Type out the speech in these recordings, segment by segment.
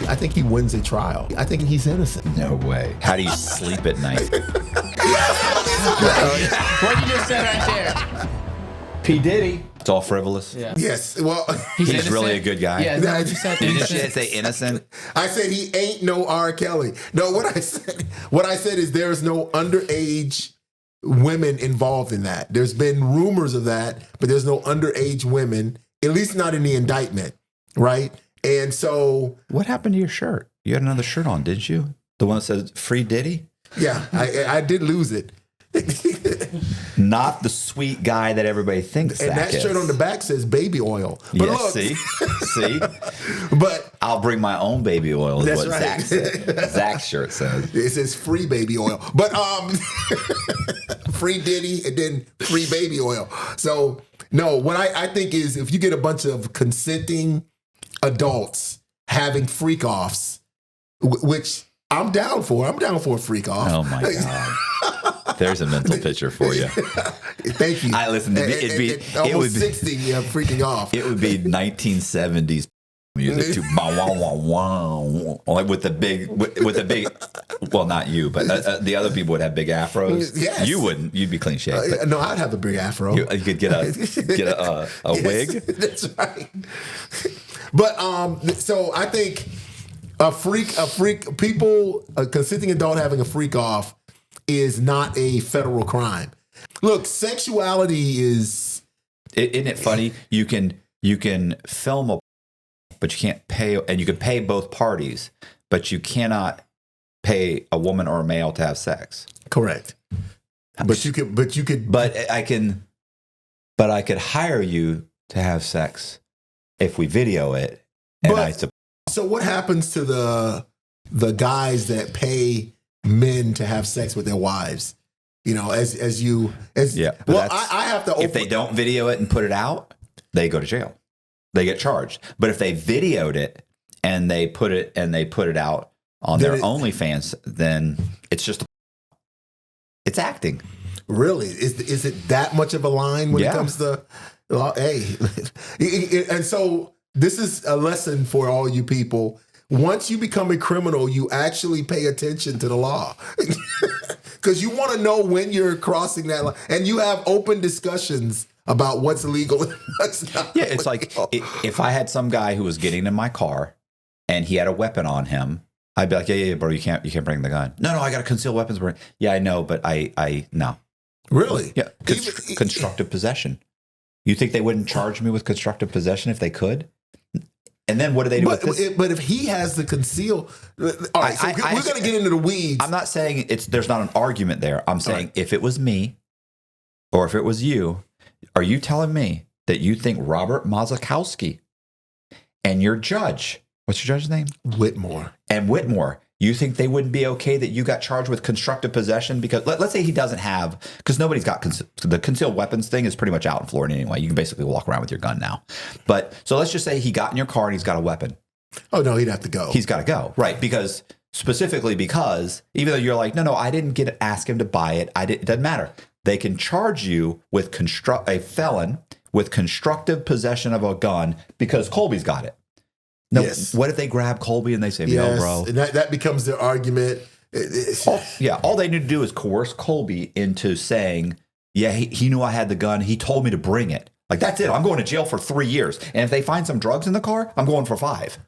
I think he wins a trial. I think he's innocent. No way. How do you sleep at night? What you just said right there. P. Diddy. It's all frivolous. Yeah. Yes. Well, He's really a good guy. Yeah, is that what you said? Didn't you say innocent? I said he ain't no R. Kelly. No, what I said is there's no underage women involved in that. There's been rumors of that, but there's no underage women, at least not in the indictment, right? And so, What happened to your shirt? You had another shirt on, didn't you? The one that says "Free Diddy." yeah, I did lose it. Not the sweet guy that everybody thinks. And that shirt on the back says baby oil. But Yeah, look, see. but I'll bring my own baby oil. Is That's what right. Zach said. Zach's shirt says. it says free baby oil. But free Diddy and then free baby oil. So no, what I think is if you get a bunch of consenting adults having freak offs, which I'm down for. I'm down for a freak off. Oh my God. There's a mental picture for you. Thank you. I listen. It would be 60. Yeah, freaking off. It would be 1970s music too, like with the big. Well, not you, but the other people would have big afros. Yes. You wouldn't. You'd be clean shaved. No, I'd have a big afro. You could get a Yes, wig. That's right. But so I think a consenting adult having a freak off is not a federal crime. Look, sexuality is. Isn't it funny? You can film a, but you can't pay, and you can pay both parties, but you cannot pay a woman or a male to have sex. Correct. But you could. But I could hire you to have sex if we video it. And so what happens to the guys that pay men to have sex with their wives? You know, yeah. Well, I have to. If they don't video it and put it out, they go to jail. They get charged. But if they videoed it and they put it out on their OnlyFans, then it's just it's acting. Really, is it that much of a line when it comes to? Well, hey, and so this is a lesson for all you people. Once you become a criminal, you actually pay attention to the law. Because you want to know when you're crossing that line. And you have open discussions about what's legal and what's not. Yeah, it's like if I had some guy who was getting in my car and he had a weapon on him, I'd be like, yeah, bro, you can't bring the gun. No, I got to conceal weapons. Yeah, I know, but I no. Really? Yeah, constructive possession. You think they wouldn't charge me with constructive possession if they could? And then what do they do with this? But if he has the conceal, all right. So we're going to get into the weeds. I'm not saying there's not an argument there. I'm saying if it was me, or if it was you, are you telling me that you think Robert Mazakowski and your judge, what's your judge's name? Whitmore. And Whitmore, you think they wouldn't be okay that you got charged with constructive possession? Because let's say he doesn't have, because nobody's got, the concealed weapons thing is pretty much out in Florida anyway. You can basically walk around with your gun now. But so let's just say he got in your car and he's got a weapon. Oh, no, he'd have to go. He's got to go. Right. Because specifically because even though you're like, no, I didn't ask him to buy it. It doesn't matter. They can charge you with a felon with constructive possession of a gun because Colby's got it. No, yes. What if they grab Colby and they say, no, bro? And that becomes their argument. All they need to do is coerce Colby into saying, yeah, he knew I had the gun. He told me to bring it. Like, that's it. I'm going to jail for 3 years. And if they find some drugs in the car, I'm going for 5.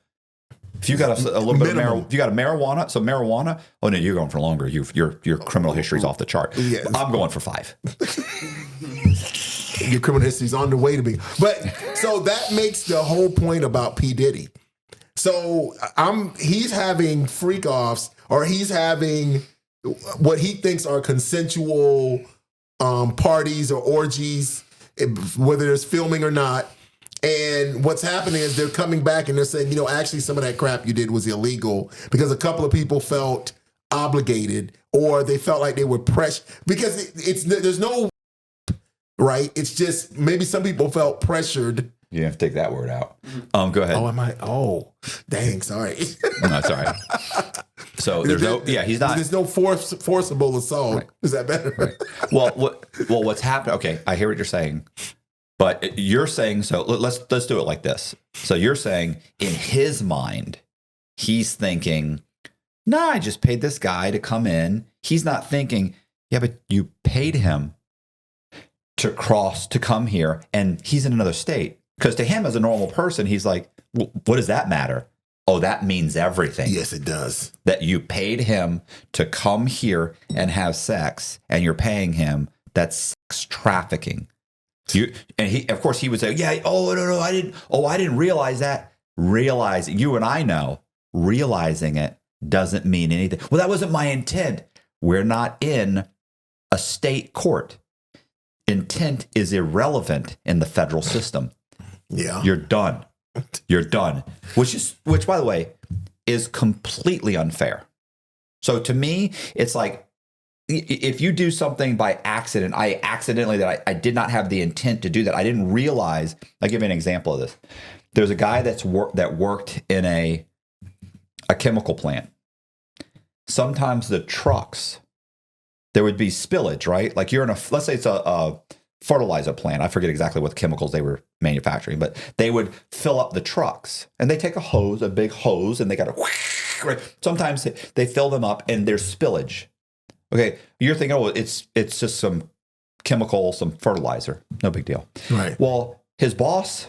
If you got a little bit of marijuana, if you got a marijuana, oh no, you're going for longer. Your criminal history's off the chart. Yes. I'm going for 5. Your criminal history's on the way to be. But so that makes the whole point about P. Diddy. So he's having freak offs, or he's having what he thinks are consensual parties or orgies, whether there's filming or not. And what's happening is they're coming back and they're saying, actually some of that crap you did was illegal because a couple of people felt obligated or they felt like they were pressured because there's no right. It's just maybe some people felt pressured. You have to take that word out. Go ahead. Oh, am I? Oh, dang. Sorry. No, that's all right. So he's not. There's no forcible assault. Right. Is that better? Right. Well, what's happened? Okay, I hear what you're saying, but you're saying so. Let's do it like this. So you're saying in his mind, he's thinking, nah, I just paid this guy to come in. He's not thinking, yeah, but you paid him to come here, and he's in another state. Because to him, as a normal person, he's like, what does that matter? Oh, that means everything. Yes, it does. That you paid him to come here and have sex, and you're paying him. That's sex trafficking. Of course, he would say, yeah, oh, no, I didn't realize that. Realizing, you and I know, realizing it doesn't mean anything. Well, that wasn't my intent. We're not in a state court. Intent is irrelevant in the federal system. Yeah. You're done. You're done. Which, by the way, is completely unfair. So to me, it's like, if you do something by accident, I did not have the intent to do that. I didn't realize. I'll give you an example of this. There's a guy that worked in a chemical plant. Sometimes the trucks, there would be spillage, right? Like you're in let's say it's a fertilizer plant. I forget exactly what chemicals they were manufacturing, but they would fill up the trucks, and they take a big hose, and they got to, right? Sometimes they fill them up and there's spillage. Okay, you're thinking, oh, it's just some chemical, some fertilizer. No big deal. Right. Well, his boss,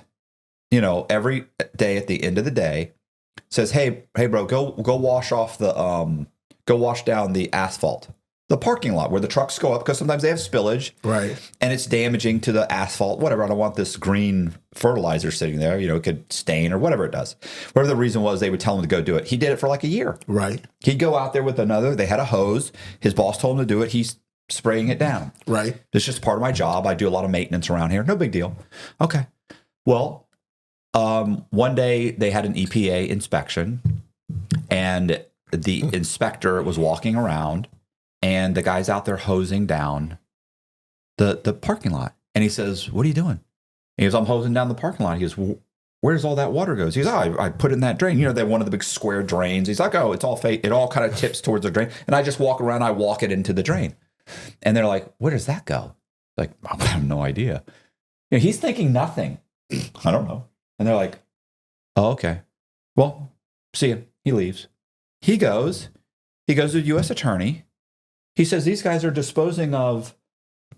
every day at the end of the day says, hey, bro, go wash off go wash down the asphalt, the parking lot where the trucks go up, because sometimes they have spillage. Right. And it's damaging to the asphalt, whatever. I don't want this green fertilizer sitting there. It could stain or whatever it does. Whatever the reason was, they would tell him to go do it. He did it for like a year. Right. He'd go out there with they had a hose. His boss told him to do it. He's spraying it down. Right. It's just part of my job. I do a lot of maintenance around here. No big deal. Okay. Well, one day they had an EPA inspection, and the inspector was walking around, and the guy's out there hosing down the parking lot. And he says, what are you doing? He goes, I'm hosing down the parking lot. He goes, well, where does all that water go? He goes, I put it in that drain. They're one of the big square drains. He's like, oh, it's all fake. It all kind of tips towards the drain. And I just walk around, I walk it into the drain. And they're like, where does that go? Like, I have no idea. He's thinking nothing. I don't know. And they're like, oh, okay. Well, see you. He leaves. He goes to the U.S. attorney. He says these guys are disposing of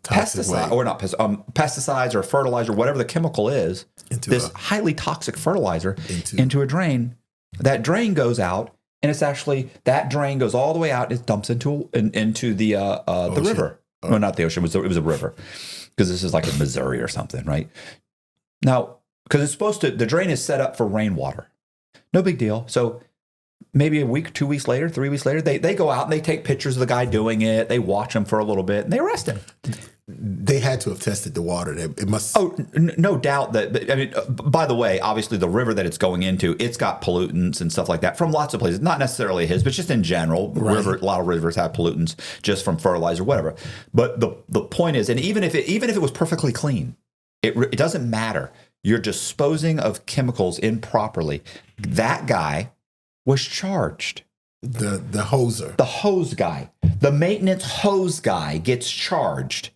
pesticides or fertilizer, whatever the chemical is, this highly toxic fertilizer into a drain. That drain goes out, and it's actually, that drain goes all the way out. It dumps into the river. Well, not the ocean. It was a river, because this is like in Missouri or something, right? Now, because the drain is set up for rainwater. No big deal. So maybe a week, 2 weeks later, 3 weeks later, they go out and they take pictures of the guy doing it. They watch him for a little bit, and they arrest him. They had to have tested the water. It must. Oh, no doubt that. I mean, by the way, obviously the river that it's going into, it's got pollutants and stuff like that from lots of places. Not necessarily his, but just in general. Right. A lot of rivers have pollutants just from fertilizer, whatever. But the point is, and even if it was perfectly clean, it doesn't matter. You're disposing of chemicals improperly. That guy was charged. The hoser. The hose guy. The maintenance hose guy gets charged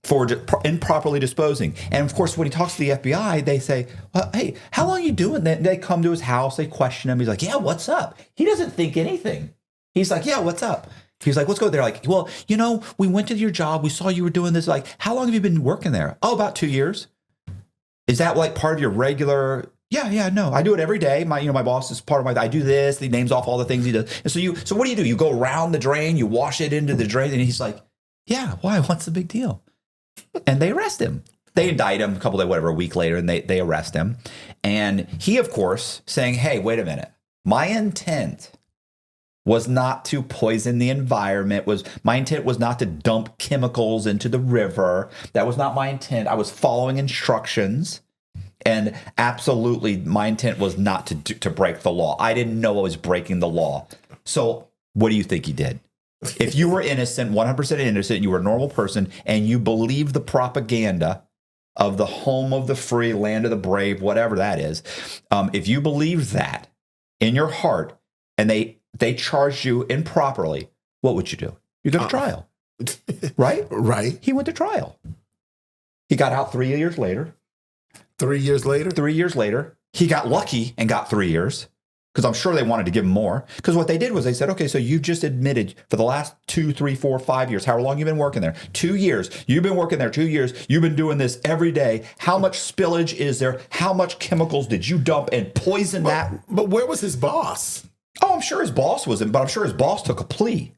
for improperly disposing. And of course, when he talks to the FBI, they say, well, hey, how long are you doing that? They come to his house, they question him. He's like, yeah, what's up? He doesn't think anything. He's like, yeah, what's up? He's like, let's go. They're like, well, we went to your job. We saw you were doing this. Like, how long have you been working there? Oh, about 2 years. Is that like part of your regular? Yeah, no. I do it every day. My boss is part of I do this. He names off all the things he does. And so what do? You go around the drain, you wash it into the drain, and he's like, yeah, why? What's the big deal? And they arrest him. They indict him a week later, and they arrest him. And he, of course, saying, hey, wait a minute. My intent was not to poison the environment. My intent was not to dump chemicals into the river. That was not my intent. I was following instructions. And absolutely, my intent was not to break the law. I didn't know I was breaking the law. So what do you think he did? If you were innocent, 100% innocent, you were a normal person, and you believed the propaganda of the home of the free, land of the brave, whatever that is, if you believed that in your heart, and they charged you improperly, what would you do? You go to trial, right? Right. He went to trial. He got out 3 years later. 3 years later? 3 years later, he got lucky and got 3 years, because I'm sure they wanted to give him more. Because what they did was they said, okay, so you just admitted for the last 2, 3, 4, 5 years, however long you've been working there, 2 years, you've been working there 2 years, you've been doing this every day. How much spillage is there? How much chemicals did you dump and poison that? But where was his boss? Oh, I'm sure his boss wasn't, but I'm sure his boss took a plea.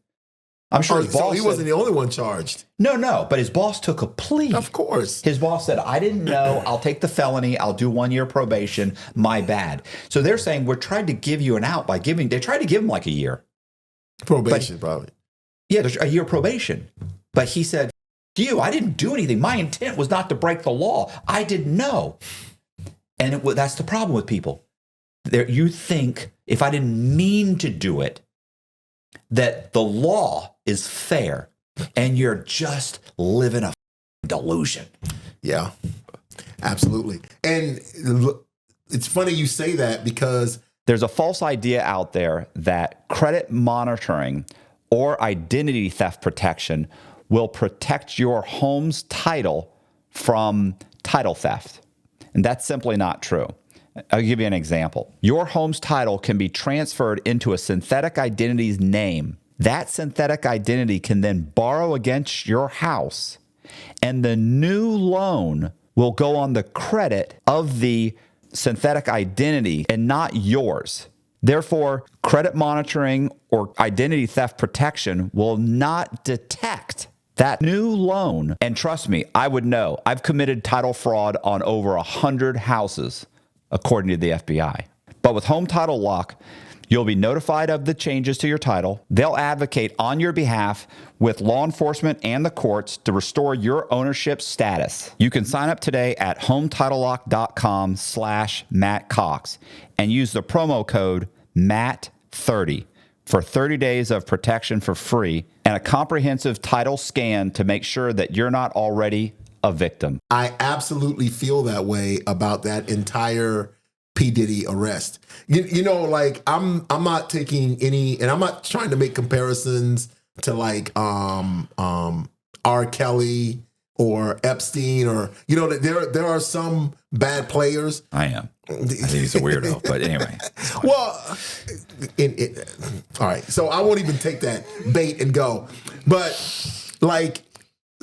I'm sure his boss So he wasn't the only one charged. No, but his boss took a plea. Of course. His boss said, I didn't know. I'll take the felony. I'll do 1 year probation. My bad. So they're saying we're trying to give you an out by they tried to give him like a year. Probation, probably. Yeah, there's a year probation. But he said, I didn't do anything. My intent was not to break the law. I didn't know. And that's the problem with people. You think if I didn't mean to do it, that the law is fair, and you're just living a delusion. Yeah, absolutely. And it's funny you say that because there's a false idea out there that credit monitoring or identity theft protection will protect your home's title from title theft. And that's simply not true. I'll give you an example. Your home's title can be transferred into a synthetic identity's name. That synthetic identity can then borrow against your house, and the new loan will go on the credit of the synthetic identity and not yours. Therefore, credit monitoring or identity theft protection will not detect that new loan. And trust me, I would know. I've committed title fraud on over 100 houses, according to the FBI. But with Home Title Lock, you'll be notified of the changes to your title. They'll advocate on your behalf with law enforcement and the courts to restore your ownership status. You can sign up today at HometitleLock.com/Matt Cox and use the promo code MATT30 for 30 days of protection for free and a comprehensive title scan to make sure that you're not already a victim. I absolutely feel that way about that entire P. Diddy arrest. You know, like I'm not taking any, and I'm not trying to make comparisons to like R. Kelly or Epstein, or there are some bad players. I am. I think he's a weirdo, but anyway. Well, all right. So I won't even take that bait and go. But like,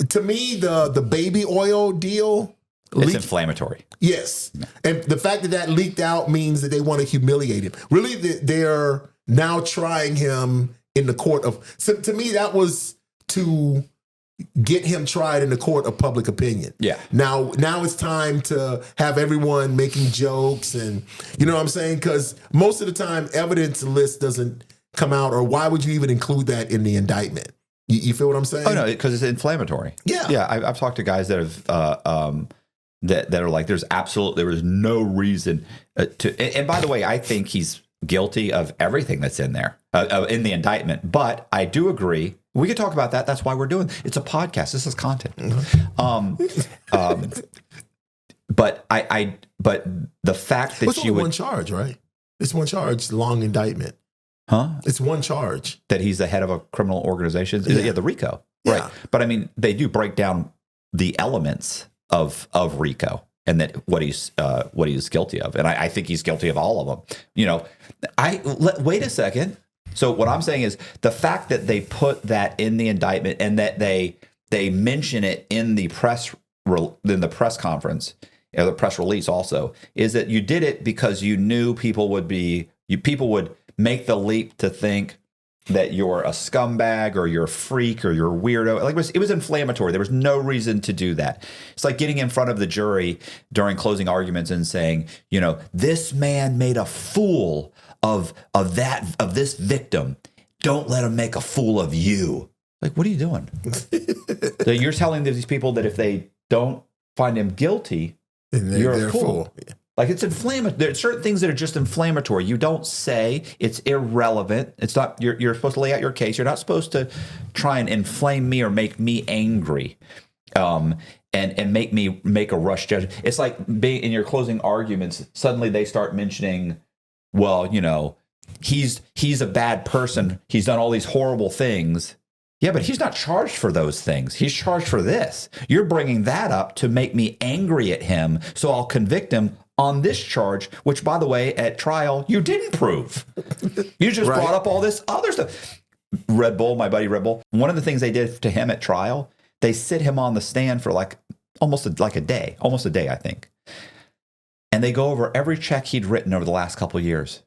to me, the baby oil deal, it's inflammatory. Yes. And the fact that leaked out means that they want to humiliate him. Really, they're now trying him in the court of, so to me, that was to get him tried in the court of public opinion. Yeah. Now it's time to have everyone making jokes, and you know what I'm saying? Because most of the time, evidence list doesn't come out, or why would you even include that in the indictment? You feel what I'm saying? Oh no, because it's inflammatory. Yeah. Yeah. I've talked to guys that have that are like, there was no reason to. And by the way, I think he's guilty of everything that's in there in the indictment. But I do agree. We could talk about that. That's why we're doing. It's a podcast. This is content. But but the fact that you would one charge, right? It's one charge, long indictment. Huh? It's one charge. That he's the head of a criminal organization? Yeah, the RICO. Yeah. Right. But I mean, they do break down the elements of RICO and that what he's guilty of. And I think he's guilty of all of them. You know, wait a second. So what I'm saying is the fact that they put that in the indictment and that they mention it in the press conference, or the press release also, is that you did it because you knew people would make the leap to think that you're a scumbag or you're a freak or you're a weirdo. Like it was inflammatory. There was no reason to do that. It's like getting in front of the jury during closing arguments and saying, you know, this man made a fool of this victim. Don't let him make a fool of you. Like, what are you doing? So you're telling these people that if they don't find him guilty, you're a fool. Like, it's inflammatory. There are certain things that are just inflammatory. You don't say. It's irrelevant. It's not. You're supposed to lay out your case. You're not supposed to try and inflame me or make me angry, and make me make a rush judgment. It's like being in your closing arguments. Suddenly they start mentioning, well, you know, he's a bad person. He's done all these horrible things. Yeah, but he's not charged for those things. He's charged for this. You're bringing that up to make me angry at him, so I'll convict him on this charge, which, by the way, at trial, you didn't prove. You just brought up all this other stuff. Red Bull, my buddy Red Bull, one of the things they did to him at trial, they sit him on the stand for like almost a day, I think. And they go over every check he'd written over the last couple of years.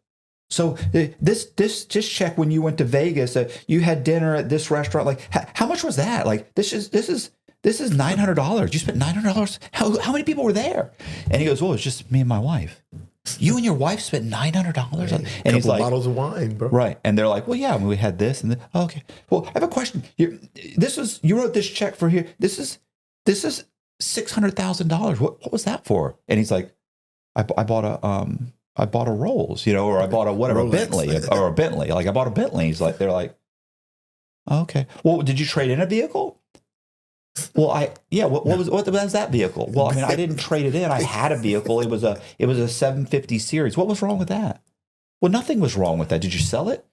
So this check when you went to Vegas, you had dinner at this restaurant. Like, how much was that? Like, this is $900. You spent $900. How many people were there? And he goes, well, it's just me and my wife. You and your wife spent $900, and he's like, bottles of wine, bro. Right? And they're like, well, yeah, we had this, and oh, okay. Well, I have a question. You wrote this check for here. This is $600,000. What was that for? And he's like, I bought a Rolls, or I bought a whatever, Rolex. a Bentley. Like, I bought a Bentley. He's like, they're like, oh, okay. Well, did you trade in a vehicle? Well, what was that vehicle? Well, I mean, I didn't trade it in. I had a vehicle. It was a 750 series. What was wrong with that? Well, nothing was wrong with that. Did you sell it?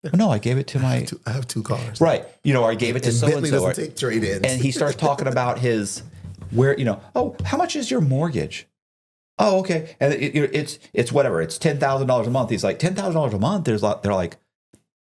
Well, no, I gave it to my. I have 2 cars. Right. I gave it to so and Bentley so. doesn't take trade-ins. And he starts talking about his oh, how much is your mortgage? Oh, okay. And it's whatever. It's $10,000 a month. He's like, $10,000 a month. They're like,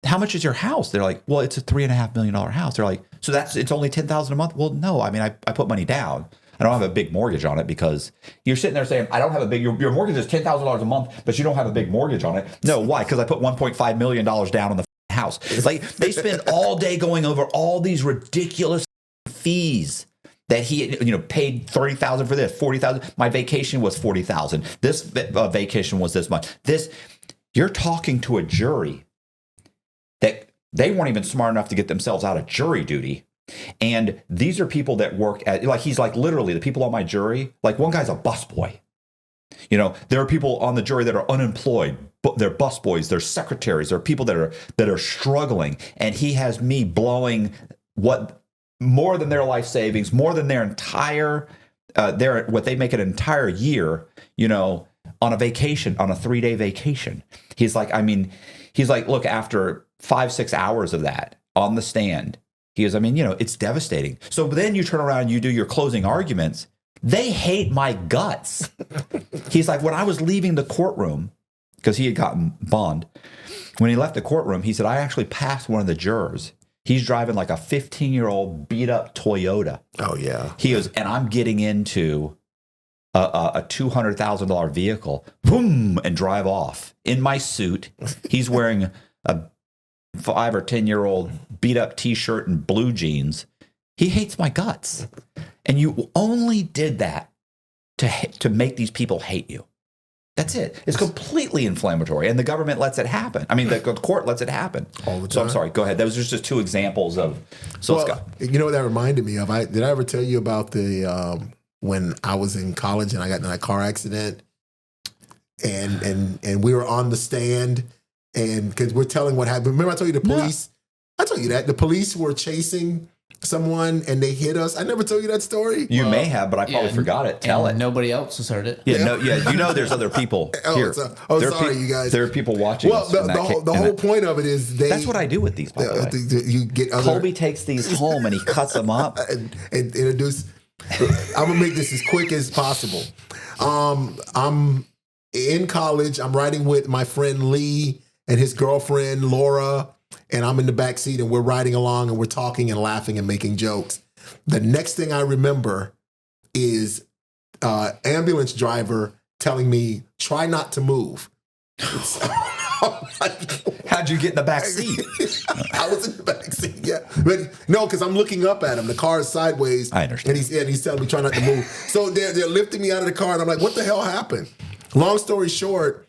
how much is your house? They're like, well, it's a $3.5 million house. They're like, so it's only $10,000 a month. Well, no, I mean, I put money down. I don't have a big mortgage on it, because you're sitting there saying, I don't have a big, your mortgage is $10,000 a month, but you don't have a big mortgage on it. No, why? Because I put $1.5 million down on the house. It's like they spend all day going over all these ridiculous fees that he, paid $30,000 for this, $40,000. My vacation was $40,000. This vacation was this much. You're talking to a jury that they weren't even smart enough to get themselves out of jury duty. And these are people that work at, like, he's like, literally, the people on my jury, like, one guy's a busboy. There are people on the jury that are unemployed. They're busboys, they're secretaries, there are people that are struggling. And he has me blowing more than their life savings, more than their entire, what they make an entire year, on a vacation, on a 3-day vacation. He's like, look, after 5-6 hours of that on the stand, he goes, it's devastating. So then you turn around and you do your closing arguments. They hate my guts. He's like, when I was leaving the courtroom, because he had gotten bond, when he left the courtroom, he said, I actually passed one of the jurors. He's driving like a 15-year-old beat up Toyota. Oh, yeah. He goes, and I'm getting into a $200,000 vehicle, boom, and drive off in my suit. He's wearing a 5 or 10-year-old beat up T-shirt and blue jeans. He hates my guts. And you only did that to make these people hate you. That's it. It's completely inflammatory, and the government lets it happen. I mean, the court lets it happen. All the time. So I'm sorry. Go ahead. Those are just 2 examples of. So let's go. You know what that reminded me of? Did I ever tell you about the when I was in college and I got in that car accident, and we were on the stand, and because we're telling what happened. Remember I told you the police? No. I told you that the police were chasing someone and they hit us. I never told you that story. You may have, but I probably forgot it. Tell it. Nobody else has heard it. There's other people here. Sorry, you guys. There are people watching. Well, the whole point of it is that's what I do with these. By the way, you get Colby takes these home and he cuts them up and introduce. I'm gonna make this as quick as possible. I'm in college. I'm riding with my friend Lee and his girlfriend Laura. And I'm in the back seat and we're riding along and we're talking and laughing and making jokes. The next thing I remember is ambulance driver telling me, try not to move. How'd you get in the back seat? I was in the back seat, yeah. But no, because I'm looking up at him. The car is sideways. I understand. And he's telling me, try not to move. So they're lifting me out of the car and I'm like, what the hell happened? Long story short,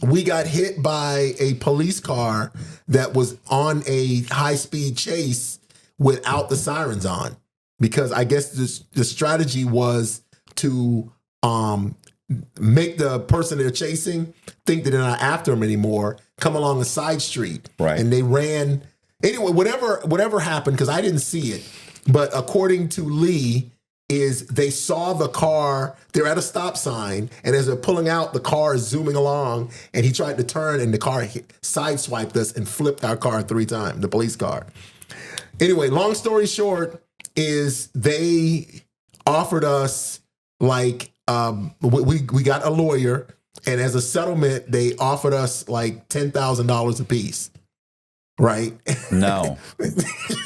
we got hit by a police car that was on a high-speed chase without the sirens on, because I guess the strategy was to make the person they're chasing think that they're not after them anymore, come along a side street. Right. And they ran. Anyway, whatever happened, because I didn't see it, but according to Lee, is they saw the car, they're at a stop sign, and as they're pulling out, the car is zooming along, and he tried to turn, and the car sideswiped us and flipped our car 3 times, the police car. Anyway, long story short is they offered us like we got a lawyer, and as a settlement, they offered us like $10,000 a piece. Right? No.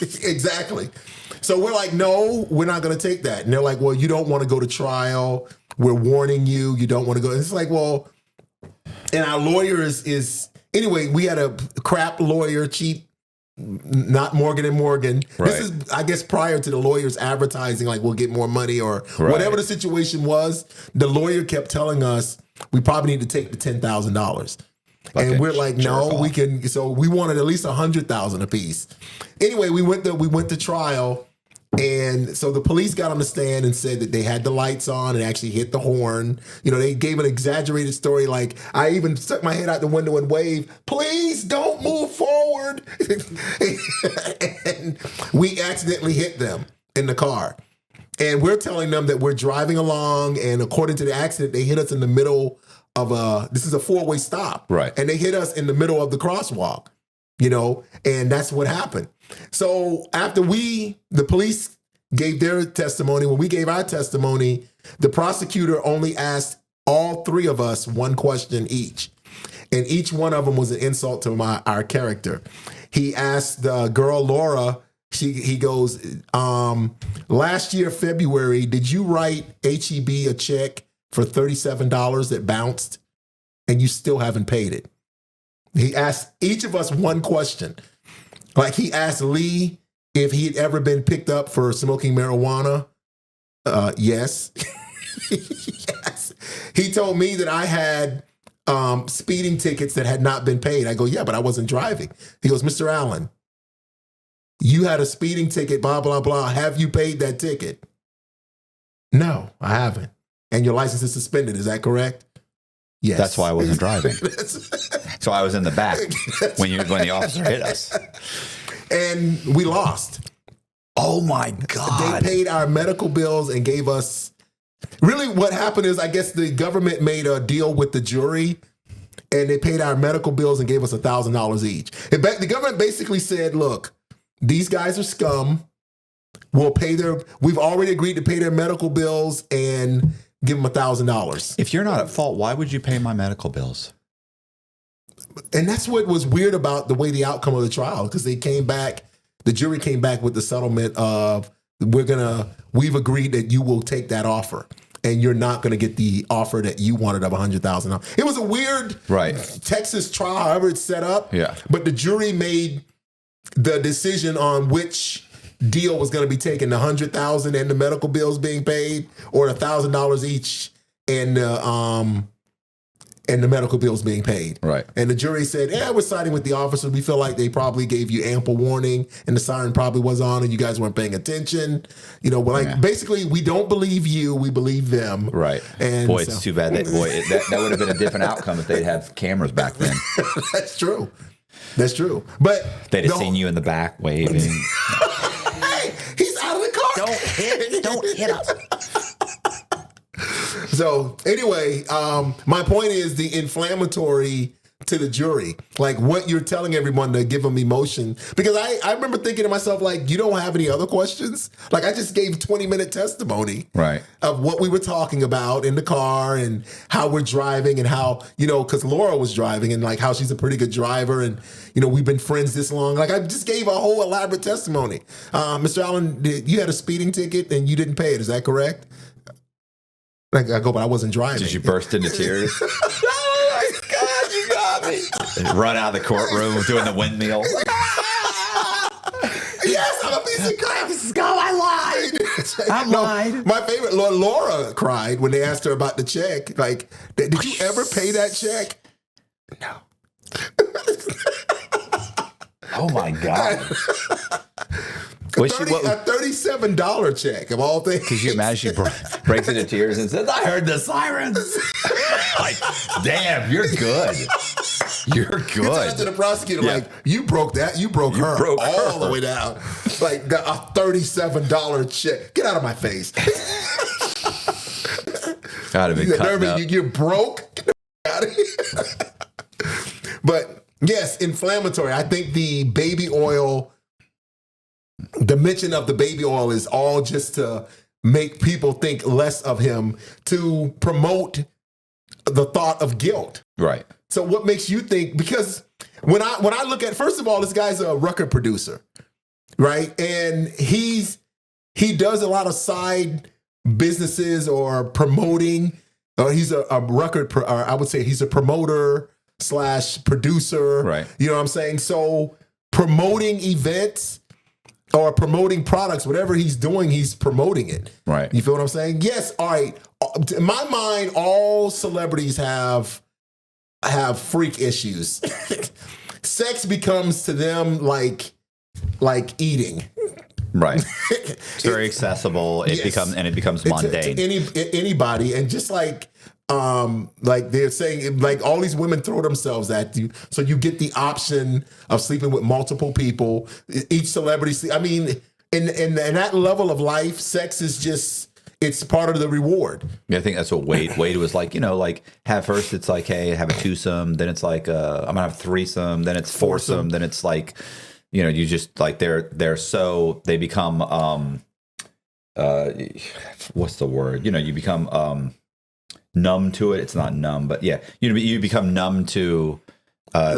Exactly. So we're like, no, we're not going to take that. And they're like, well, you don't want to go to trial. We're warning you. You don't want to go. And it's like, well, and our lawyer is anyway, we had a crap lawyer, cheap, not Morgan and Morgan. Right. This is, I guess, prior to the lawyers advertising, like, we'll get more money or whatever the situation was. The lawyer kept telling us we probably need to take the $10,000. And we're like, no, we can. So we wanted at least $100,000 a piece. Anyway, we went to trial, and so the police got on the stand and said that they had the lights on and actually hit the horn. You know, they gave an exaggerated story. Like, I even stuck my head out the window and waved, "Please don't move forward." And we accidentally hit them in the car. And we're telling them that we're driving along, and according to the accident, they hit us in the middle of this is a 4-way stop. Right. And they hit us in the middle of the crosswalk, you know, and that's what happened. So after the police gave their testimony, when we gave our testimony, the prosecutor only asked all three of us one question each. And each one of them was an insult to our character. He asked the girl, Laura, he goes, last year, February, did you write HEB a check for $37 that bounced, and you still haven't paid it? He asked each of us one question. Like, he asked Lee if he had ever been picked up for smoking marijuana. Yes. Yes. He told me that I had speeding tickets that had not been paid. I go, yeah, but I wasn't driving. He goes, Mr. Allen, you had a speeding ticket, blah, blah, blah. Have you paid that ticket? No, I haven't. And your license is suspended. Is that correct? Yes. That's why I wasn't driving. So I was in the back when the officer hit us. And we lost. Oh my God. They paid our medical bills and gave us. Really, what happened is, I guess the government made a deal with the jury, and they paid our medical bills and gave us $1,000 each. The government basically said, look, these guys are scum. We've already agreed to pay their medical bills and give them $1,000. If you're not at fault, why would you pay my medical bills? And that's what was weird about the way the outcome of the trial, because the jury came back with the settlement of, we've agreed that you will take that offer, and you're not going to get the offer that you wanted of $100,000. It was a weird Texas trial, however it's set up. Yeah. But the jury made the decision on which deal was going to be taken, the $100,000 and the medical bills being paid, or $1,000 each and the medical bills being paid. Right. And the jury said, yeah, we're siding with the officers. We feel like they probably gave you ample warning, and the siren probably was on, and you guys weren't paying attention. You know, basically, we don't believe you, we believe them. Right. And boy, it's too bad that would have been a different outcome if they'd had cameras back then. That's true. That's true. But they'd have seen you in the back waving. Hey, he's out of the car. Don't hit us. So anyway, my point is the inflammatory to the jury, like what you're telling everyone to give them emotion. Because I remember thinking to myself, like, you don't have any other questions? Like, I just gave 20-minute testimony of what we were talking about in the car and how we're driving and how, you know, because Laura was driving and like how she's a pretty good driver and, you know, we've been friends this long. Like, I just gave a whole elaborate testimony. Mr. Allen, you had a speeding ticket and you didn't pay it. Is that correct? Like, I go, but I wasn't driving. Did you burst into tears? Oh my God, you got me. Run out of the courtroom doing the windmill. Yes, I'm a piece of crap. Scum, I lied. I lied. My favorite, Laura cried when they asked her about the check. Like, did you ever pay that check? No. Oh my God. A $37 check of all things. Could you imagine she breaks into tears and says, I heard the sirens. Like, damn, you're good. You're good. You turn to the prosecutor like, you broke that. You broke her all the way down. Like, a $37 check. Get out of my face. I'd have been cut up. You're broke. Get the out of here. But yes, inflammatory. I think the baby oil, the mention of the baby oil is all just to make people think less of him to promote the thought of guilt. Right. So what makes you think? Because when I look at, first of all, this guy's a record producer, right? And he does a lot of side businesses or promoting. He's a record, or I would say he's a promoter / producer. Right. You know what I'm saying? So promoting events or promoting products, whatever he's doing, he's promoting it. Right. You feel what I'm saying? Yes. All right. In my mind, all celebrities have freak issues. Sex becomes to them like eating. Right. It's very accessible. It becomes mundane. To anybody, and just like they're saying, like all these women throw themselves at you, so you get the option of sleeping with multiple people. Each celebrity, I mean, in that level of life, sex is just, it's part of the reward. Yeah, I think that's what Wade was like. You know, like first it's like, hey, have a twosome. Then it's like, I'm gonna have a threesome. Then it's foursome. Then it's like, you know, you just like they become what's the word? You know, you become numb to it. It's not numb, but yeah, you become numb to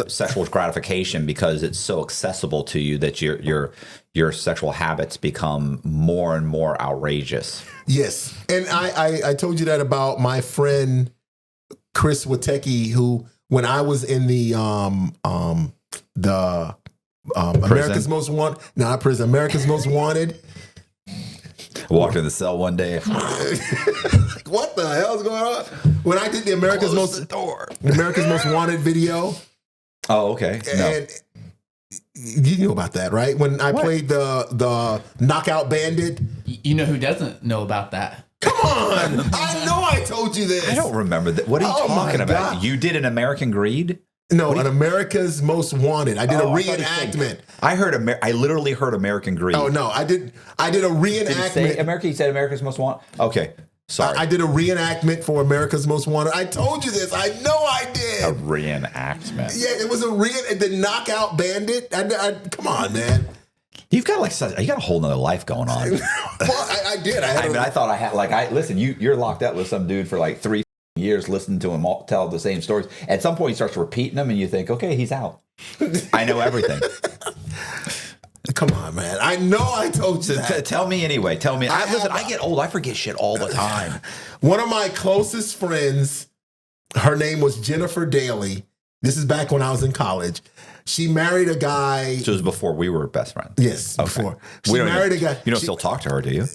sexual gratification because it's so accessible to you that your sexual habits become more and more outrageous. Yes, and I told you that about my friend Chris Witecki, who when I was in the America's Most Wanted, not prison, America's Most Wanted. I walked in the cell one day. What the hell is going on? When I did the America's Most Wanted video. Oh, okay. And you knew about that, right? When I played the Knockout Bandit. You know who doesn't know about that? Come on. I know I told you this. I don't remember that. What are you talking about? God. You did an American Greed? No, an America's Most Wanted. I did a reenactment. I literally heard American Greed. Oh no, I did a reenactment. Did you said America's Most Wanted? Okay. Sorry. I did a reenactment for America's Most Wanted. I told you this. I know I did. A reenactment. Yeah, it was the Knockout Bandit. Come on, man. You've got you got a whole nother life going on. Well, I did. I thought I had listen, you're locked up with some dude for like 3 years listening to him all tell the same stories. At some point he starts repeating them and you think, okay, he's out. I know everything. Come on, man. I know I told you that. Tell me anyway. Tell me. I get old. I forget shit all the time. One of my closest friends, her name was Jennifer Daly. This is back when I was in college. She married a guy. So it was before we were best friends. Yes, okay. Before. She married a guy. You don't still talk to her, do you?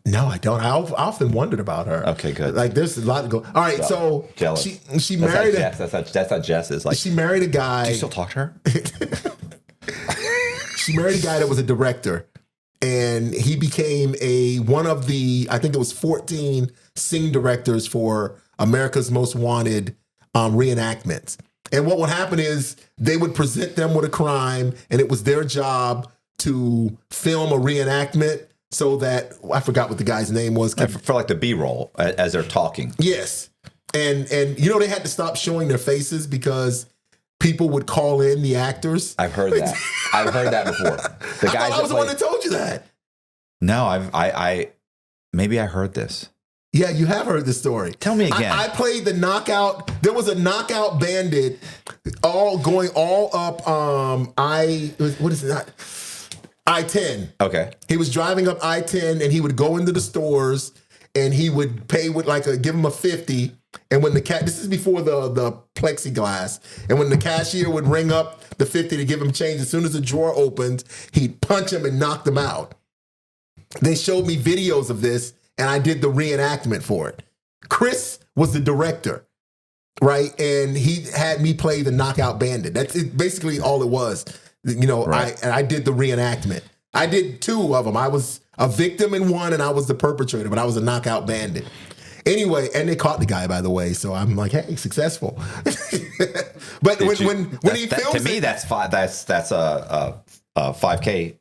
No, I don't. I often wondered about her. Okay, good. Like there's a lot to go. All right, so jealous. She married that's how Jess is. Like she married a guy. Do you still talk to her? She married a guy that was a director, and he became one of the, I think it was 14 scene directors for America's Most Wanted reenactments. And what would happen is they would present them with a crime, and it was their job to film a reenactment so that, I forgot what the guy's name was. For like the B-roll as they're talking. Yes. And they had to stop showing their faces because people would call in the actors. I've heard that. I've heard that before. The guys I was the one that told you that. No, I maybe I heard this. Yeah, you have heard this story. Tell me again. I played the Knockout. There was a Knockout Bandit going all up what is it? I-10. Okay. He was driving up I-10 and he would go into the stores and he would pay with give him a 50. And when this is before the plexiglass, and when the cashier would ring up the 50 to give him change, as soon as the drawer opened, he'd punch him and knock them out. They showed me videos of this, and I did the reenactment for it. Chris was the director, right? And he had me play the Knockout Bandit. That's basically all it was. Right. I did the reenactment. I did 2 of them. I was a victim in one, and I was the perpetrator, but I was a Knockout Bandit. Anyway, and they caught the guy, by the way. So I'm like, hey, successful. But when he films to me, that's a 5K.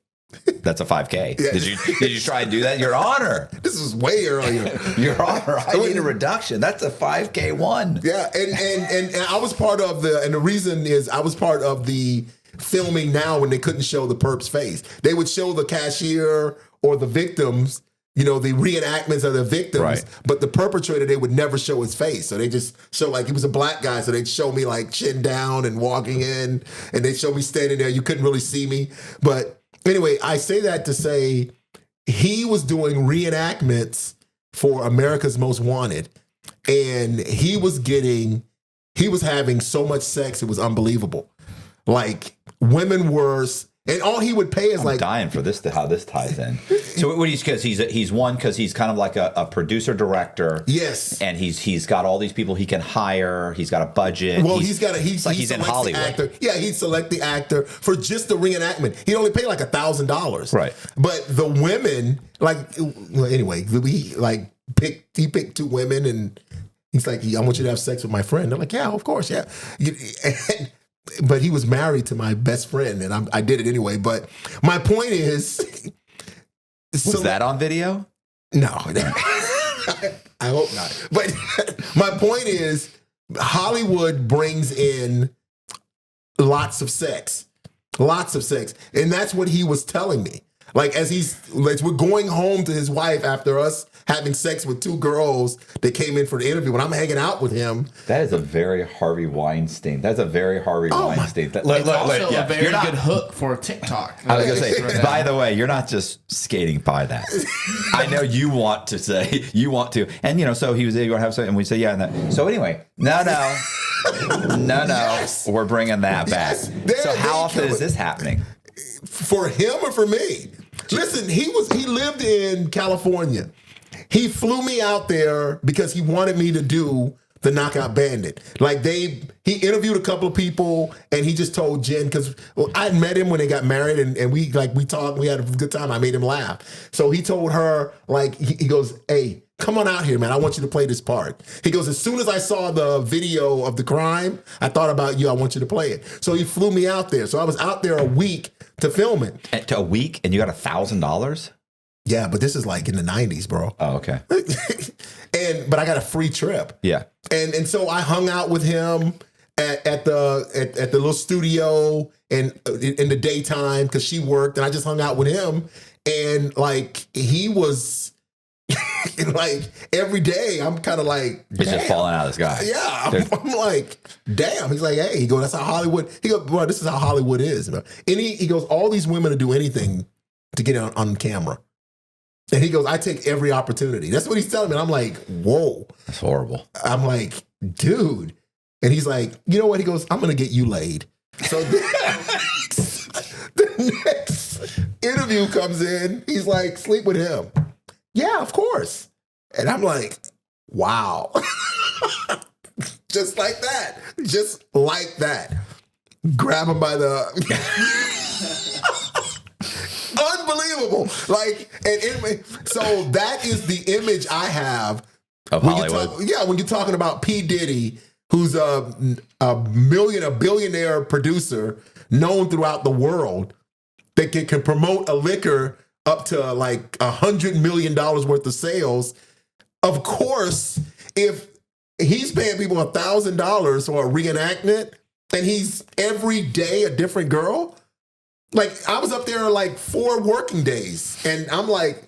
That's a 5K. Yeah. Did you try and do that? Your Honor. This was way earlier. Your Honor, I need a reduction. That's a 5K one. Yeah, and I was part of the reason is I was part of the filming now when they couldn't show the perp's face. They would show the cashier or the victims the reenactments of the victims, Right. but the perpetrator, they would never show his face. So they just show like he was a black guy. So they'd show me like chin down and walking in, and they'd show me standing there. You couldn't really see me. But anyway, I say that to say he was doing reenactments for America's Most Wanted. And he was having so much sex, it was unbelievable. Like women were, and all he would pay is I'm like dying for this to how this ties in. So what because he's one because he's kind of like a producer director. Yes, and he's got all these people he can hire. He's got a budget. Well, he's in Hollywood. Actor. Yeah, he'd select the actor for just the reenactment. He'd only pay like $1,000. Right. But the women, anyway, he picked 2 women and he's like, I want you to have sex with my friend. They're like, yeah, of course, yeah. But he was married to my best friend, and I did it anyway. But my point is... Was that on video? No. I hope not. But my point is, Hollywood brings in lots of sex. Lots of sex. And that's what he was telling me. Like, as we're going home to his wife after us having sex with 2 girls that came in for the interview, when I'm hanging out with him. That is a very Harvey Weinstein. That's a very Harvey Weinstein. It's also a very good hook for TikTok. I was going to say, by the way, you're not just skating by that. I know you want to, and so he was going to have something, and we say, yeah. So anyway, no. Yes. We're bringing that back. Yes. So how often is this happening? For him or for me? Listen, he lived in California. He flew me out there because he wanted me to do the Knockout Bandit. Like he interviewed a couple of people, and he just told Jen, because I had met him when they got married, and we talked, we had a good time. I made him laugh. So he told her, he goes, hey, come on out here, man. I want you to play this part. He goes, as soon as I saw the video of the crime, I thought about you. I want you to play it. So he flew me out there. So I was out there a week to film it. A week? And you got $1,000? Yeah, but this is like in the 90s, bro. Oh, okay. But I got a free trip. Yeah. And so I hung out with him at the little studio and in the daytime because she worked, and I just hung out with him. And he was every day I'm kind of like, it's just falling out of the sky. Yeah, I'm like, damn. He's like, hey, he goes, that's how Hollywood. He goes, bro, this is how Hollywood is. Bro. And he goes, all these women will do anything to get on camera. And he goes, I take every opportunity. That's what he's telling me. And I'm like, whoa. That's horrible. I'm like, dude. And he's like, you know what? He goes, I'm going to get you laid. So the next interview comes in. He's like, sleep with him. Yeah, of course. And I'm like, wow. Just like that. Just like that. Grab him by the... Unbelievable. So that is the image I have of Hollywood. When you're talking about P. Diddy, who's a billionaire producer known throughout the world that can promote a liquor up to like $100 million worth of sales. Of course, if he's paying people $1,000 for a reenactment and he's every day a different girl, like I was up there like 4 working days and I'm like,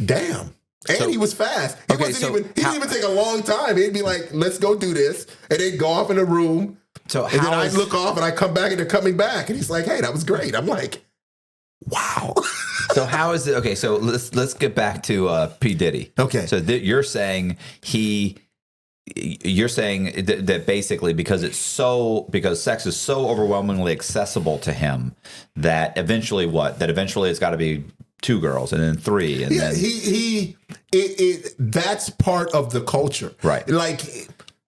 damn. And he was fast. He didn't even take a long time. He'd be like, let's go do this. And they'd go off in a room. And then I'd look off and I come back and they're coming back. And he's like, hey, that was great. I'm like, wow. So how is it? Okay, so let's get back to P. Diddy. Okay. So you're saying that basically because sex is so overwhelmingly accessible to him that eventually it's got to be 2 girls and then 3 and then that's part of the culture, right? Like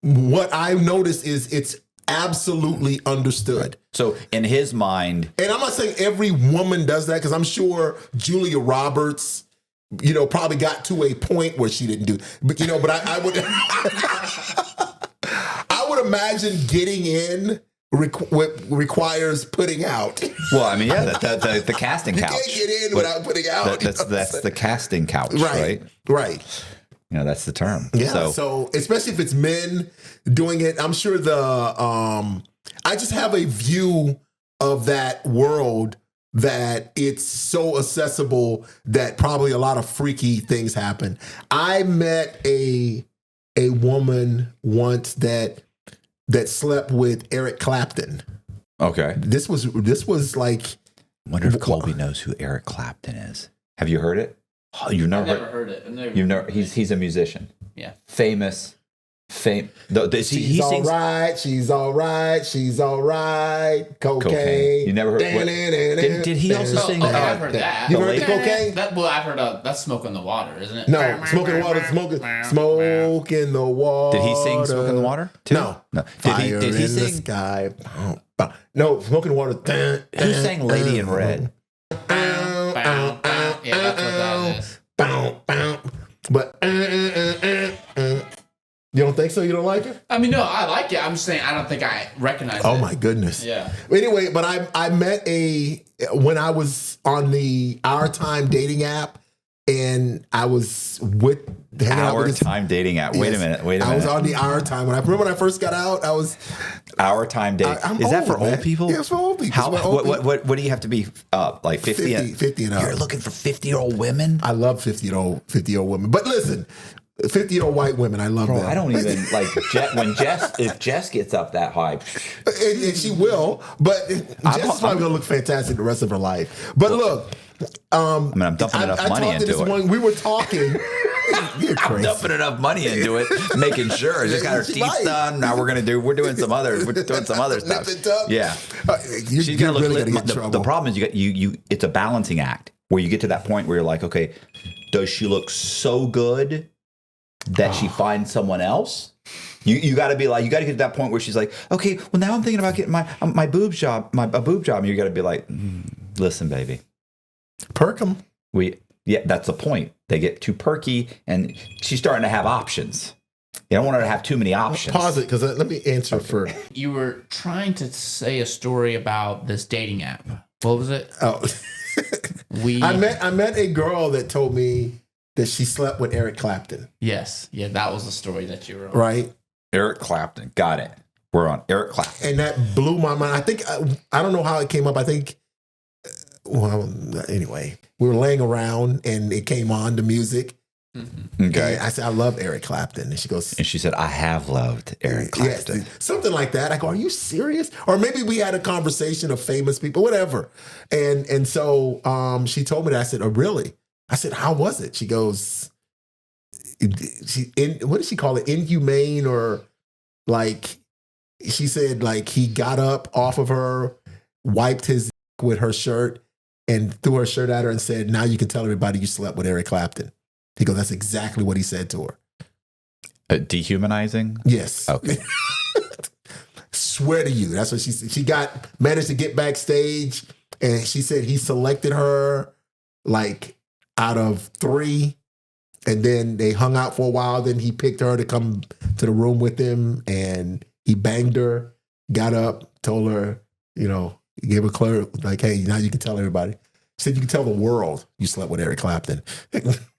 what I've noticed is it's absolutely understood. Right. So in his mind, and I'm not saying every woman does that because I'm sure Julia Roberts, probably got to a point where she didn't do, but I would, I would imagine getting in requires putting out. Well, I mean, yeah, the casting couch. You can't get in without putting out. That's the casting couch, right? Right. That's the term. Yeah. So especially if it's men doing it, I'm sure I just have a view of that world that it's so accessible that probably a lot of freaky things happen. I met a woman once that slept with Eric Clapton. Okay. This was like. I wonder if Colby knows who Eric Clapton is. Have you heard it? Oh, you've never heard it. You've never. He's a musician. Yeah. Famous. She's all right. She's all right. She's all right. Cocaine. You never heard. Did he also sing? I've heard that. You heard the cocaine? I've heard that's "Smoke in the Water," isn't it? No, smoke in the water. Smoke in the water. Did he sing "Smoke in the Water"? Too? No. Did he in sing? The sky. No, smoke in the water. Who sang "Lady in Red"? Yeah, that's what that is. But you don't think so? You don't like it? I mean, no, I like it. I'm just saying I don't think I recognize it. Oh my goodness. Yeah. Anyway, but I met when I was on the Our Time dating app, and I was hanging out with Time dating app. Wait a minute. I was on the Our Time. When I first got out, I was Our Time dating. Is that for old people? Yeah, it's for old people. What do you have to be like 50? 50 and up. You're looking for 50-year-old women? I love 50-year-old women. But listen, 50-year-old white women, I love them. I don't even like if Jess gets up that high. And she will, but Jess is probably going to look fantastic the rest of her life. But look, I'm dumping enough money into it. We were talking. You're crazy. I'm dumping enough money into it, making sure. Just got her teeth done. Now we're doing some other stuff. Yeah. She's going to really get in trouble. The problem is you it's a balancing act where you get to that point where you're like, okay, does she look so good that she finds someone else? You got to be like, you got to get to that point where she's like, okay, well now I'm thinking about getting my boob job, a boob job. And you got to be like, listen, baby, perk them. That's the point. They get too perky, and she's starting to have options. You don't want her to have too many options. Pause it, because let me answer for. You were trying to say a story about this dating app. What was it? Oh, I met a girl that told me that she slept with Eric Clapton. Yes. Yeah, that was the story that you wrote. Right. Eric Clapton. Got it. We're on Eric Clapton. And that blew my mind. I think, I don't know how it came up. I think, well, anyway, we were laying around and it came on, the music. Mm-hmm. Okay. And I said, I love Eric Clapton. And she goes, and she said, I have loved Eric Clapton. Yes, something like that. I go, are you serious? Or maybe we had a conversation of famous people, whatever. And so she told me that. I said, oh, really? I said, how was it? She goes, what did she call it? Inhumane, or like, she said, like, he got up off of her, wiped his with her shirt, and threw her shirt at her and said, now you can tell everybody you slept with Eric Clapton. He goes, that's exactly what he said to her. Dehumanizing? Yes. Okay. Swear to you. That's what she said. She managed to get backstage, and she said he selected her like out of 3. And then they hung out for a while. Then he picked her to come to the room with him, and he banged her, got up, told her, he gave her clear, like, hey, now you can tell everybody. He said, you can tell the world you slept with Eric Clapton.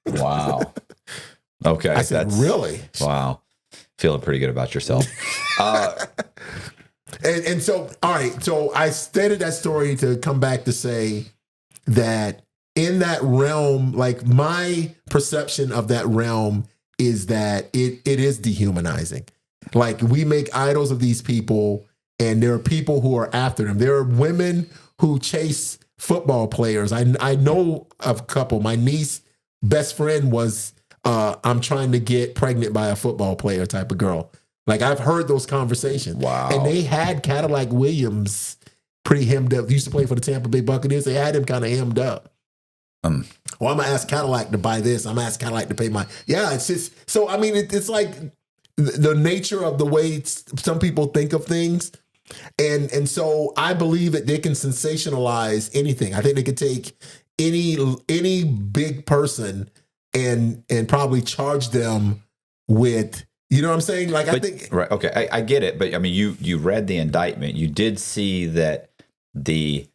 Wow. Okay. I said, really? Wow. Feeling pretty good about yourself. And so, all right. So I stated that story to come back to say that in that realm, like, my perception of that realm is that it is dehumanizing. Like, we make idols of these people, and there are people who are after them. There are women who chase football players. I know of a couple. My niece best friend was, I'm trying to get pregnant by a football player type of girl. Like, I've heard those conversations. Wow. And they had Cadillac Williams pretty hemmed up. He used to play for the Tampa Bay Buccaneers. They had him kind of hemmed up. Well, I'm going to ask Cadillac to buy this. I'm going to ask Cadillac to pay my... Yeah, it's just... So, I mean, it's like the nature of the way some people think of things. And so I believe that they can sensationalize anything. I think they could take any big person and probably charge them with... You know what I'm saying? Like, I think... Right, okay, I get it. But, I mean, you read the indictment. You did see that these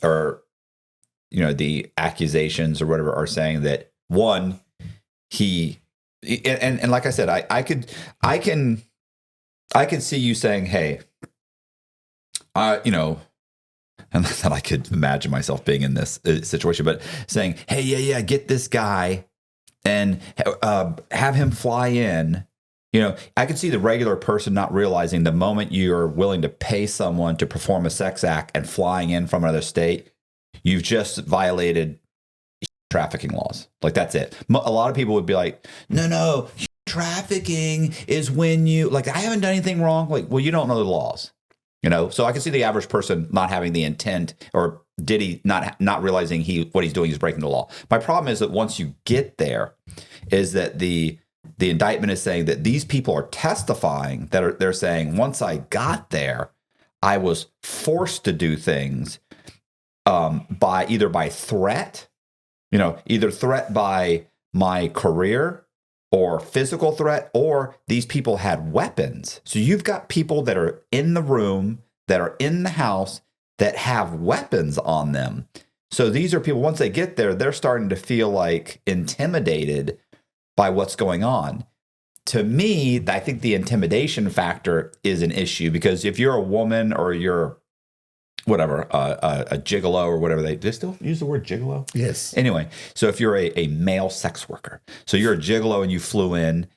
are... the accusations or whatever are saying that, one, he and like I said, I can see you saying, hey, and that I could imagine myself being in this situation, but saying, hey, yeah, get this guy and have him fly in. You know, I can see the regular person not realizing the moment you're willing to pay someone to perform a sex act and flying in from another state, you've just violated trafficking laws. Like, that's it. A lot of people would be like, no, trafficking is when you, like, I haven't done anything wrong. Like, well, you don't know the laws, you know? So I can see the average person not having the intent, or Diddy not realizing what he's doing is breaking the law. My problem is that once you get there, is that the indictment is saying that these people are testifying that they're saying, once I got there, I was forced to do things by threat, either threat by my career or physical threat, or these people had weapons. So you've got people that are in the room, that are in the house, that have weapons on them. So these are people, once they get there, they're starting to feel like intimidated by what's going on. To me, I think the intimidation factor is an issue, because if you're a woman or you're whatever, a gigolo or whatever, they still use the word gigolo? Yes. Anyway, so if you're a male sex worker, so you're a gigolo and you flew in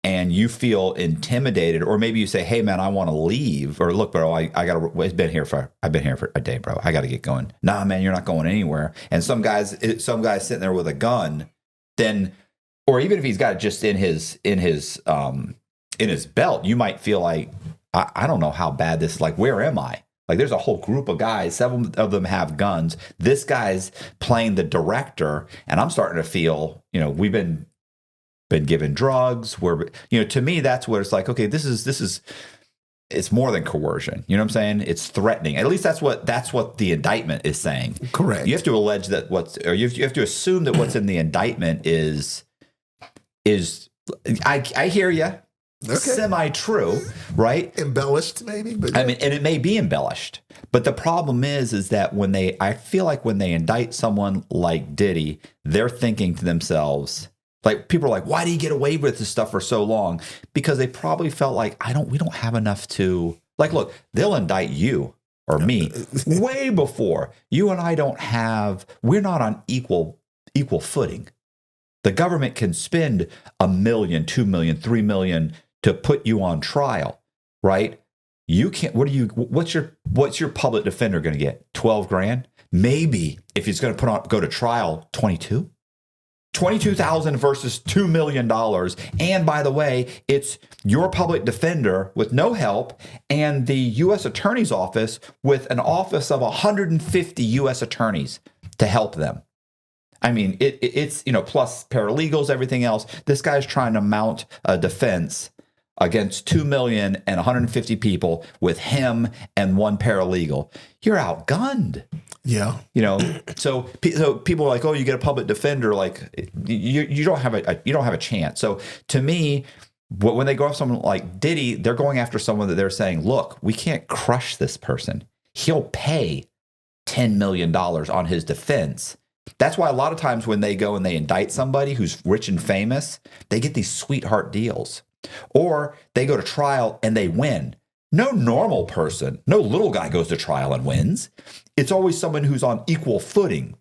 and you feel intimidated, or maybe you say, hey man, I want to leave, or look, bro, I've been here for a day, bro. I got to get going. Nah, man, you're not going anywhere. And some guy's sitting there with a gun, then, or even if he's got it just in his belt, you might feel like, I don't know how bad this is. Like, where am I? Like, there's a whole group of guys, 7 of them have guns. This guy's playing the director, and I'm starting to feel, we've been given drugs. To me, that's where it's like, okay, this is it's more than coercion. You know what I'm saying? It's threatening. At least that's what the indictment is saying. Correct. You have to allege that you have to assume that what's in the indictment is I hear you. Okay. Semi-true, right? Embellished, maybe. But I mean, and it may be embellished. But the problem is that I feel like when they indict someone like Diddy, they're thinking to themselves, like, people are like, why did he get away with this stuff for so long? Because they probably felt like, we don't have enough to, like, look, they'll indict you or me way before. You and I we're not on equal footing. The government can spend $1 million, $2 million, $3 million to put you on trial, right? You can't. What's your public defender going to get? 12 grand? Maybe if he's going to go to trial, 22,000 versus $2 million. And by the way, it's your public defender with no help and the U.S. Attorney's Office with an office of 150 U.S. attorneys to help them. I mean, it's plus paralegals, everything else. This guy's trying to mount a defense against 2 million and 150 people with him and one paralegal. You're outgunned. Yeah. So people are like, oh, you get a public defender, like you don't have a chance. So to me, when they go after someone like Diddy, they're going after someone that they're saying, look, we can't crush this person. He'll pay $10 million on his defense. That's why a lot of times when they go and they indict somebody who's rich and famous, they get these sweetheart deals. Or they go to trial and they win. No normal person, no little guy goes to trial and wins. It's always someone who's on equal footing.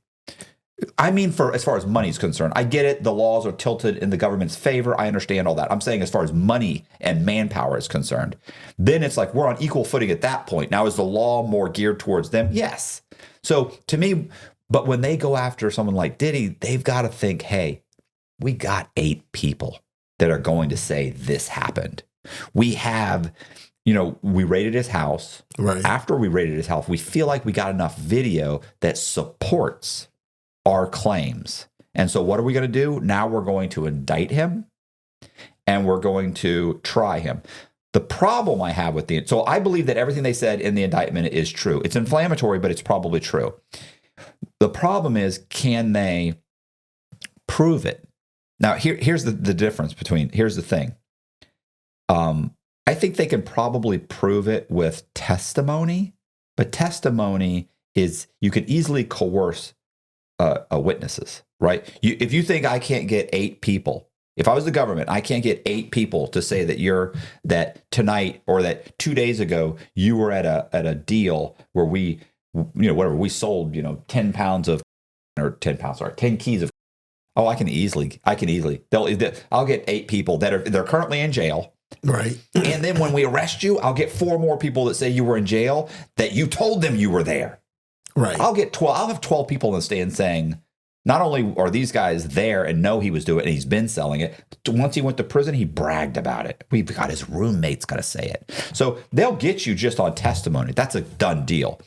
I mean, as far as money is concerned, I get it. The laws are tilted in the government's favor. I understand all that. I'm saying as far as money and manpower is concerned, then it's like we're on equal footing at that point. Now, is the law more geared towards them? Yes. So to me, but when they go after someone like Diddy, they've got to think, hey, we got 8 people that are going to say this happened. We have, we raided his house. Right. After we raided his house, we feel like we got enough video that supports our claims. And so what are we going to do? Now we're going to indict him and we're going to try him. The problem I have with so I believe that everything they said in the indictment is true. It's inflammatory, but it's probably true. The problem is, can they prove it? Now, here's the difference here's the thing. I think they can probably prove it with testimony, but testimony is, you could easily coerce witnesses, right? If you think I can't get 8 people, if I was the government, I can't get 8 people to say that tonight or that 2 days ago, you were at a deal where we whatever, we sold, 10 pounds of, or 10 pounds, sorry, 10 keys of, oh, I can easily, I'll get 8 people they're currently in jail. Right. And then when we arrest you, I'll get 4 more people that say you were in jail, that you told them you were there. Right. I'll have 12 people in the stand saying, not only are these guys there and know he was doing it and he's been selling it, once he went to prison, he bragged about it. We've got his roommates got to say it. So they'll get you just on testimony. That's a done deal.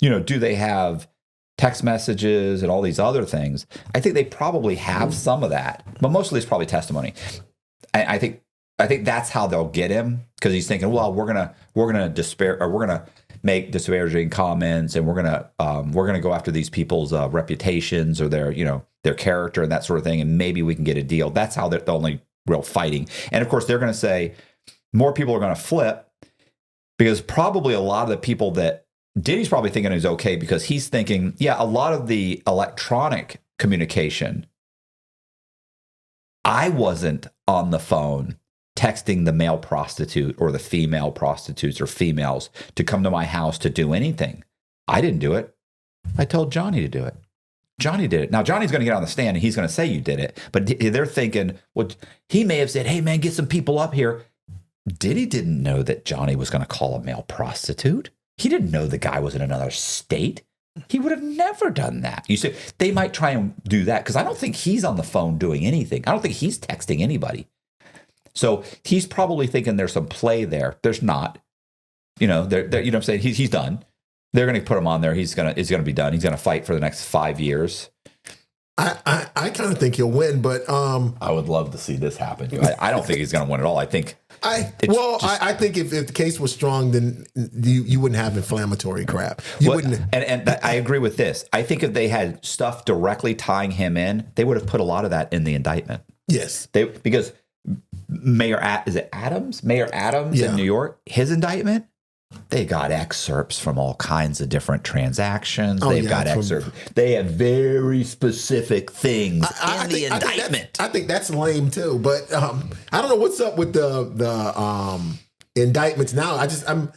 Do they have text messages and all these other things? I think they probably have some of that, but mostly it's probably testimony. I think that's how they'll get him, because he's thinking, well, we're gonna despair, or we're gonna make disparaging comments, and we're gonna go after these people's reputations or their character and that sort of thing, and maybe we can get a deal. That's how they're the only real fighting. And of course, they're going to say more people are going to flip, because probably a lot of the people that Diddy's probably thinking is okay, because he's thinking, yeah, a lot of the electronic communication, I wasn't on the phone texting the male prostitute or the female prostitutes or females to come to my house to do anything. I didn't do it. I told Johnny to do it. Johnny did it. Now, Johnny's going to get on the stand and he's going to say you did it. But they're thinking, well, he may have said, hey, man, get some people up here. Diddy didn't know that Johnny was going to call a male prostitute. He didn't know the guy was in another state. He would have never done that. You see, they might try and do that, because I don't think he's on the phone doing anything. I don't think he's texting anybody. So he's probably thinking there's some play there. There's not. You know what I'm saying? He's done. They're going to put him on there. It's going to be done. He's going to fight for the next 5 years. I kind of think he'll win, but I would love to see this happen. I don't think he's going to win at all. I think. I think if the case was strong, then you wouldn't have inflammatory crap. You wouldn't. And I agree with this. I think if they had stuff directly tying him in, they would have put a lot of that in the indictment. Yes. Because Mayor Adams in New York, his indictment, they got excerpts from all kinds of different transactions. They've got excerpts. They have very specific things in the indictment. I think that's lame too. But I don't know what's up with the indictments now. I'm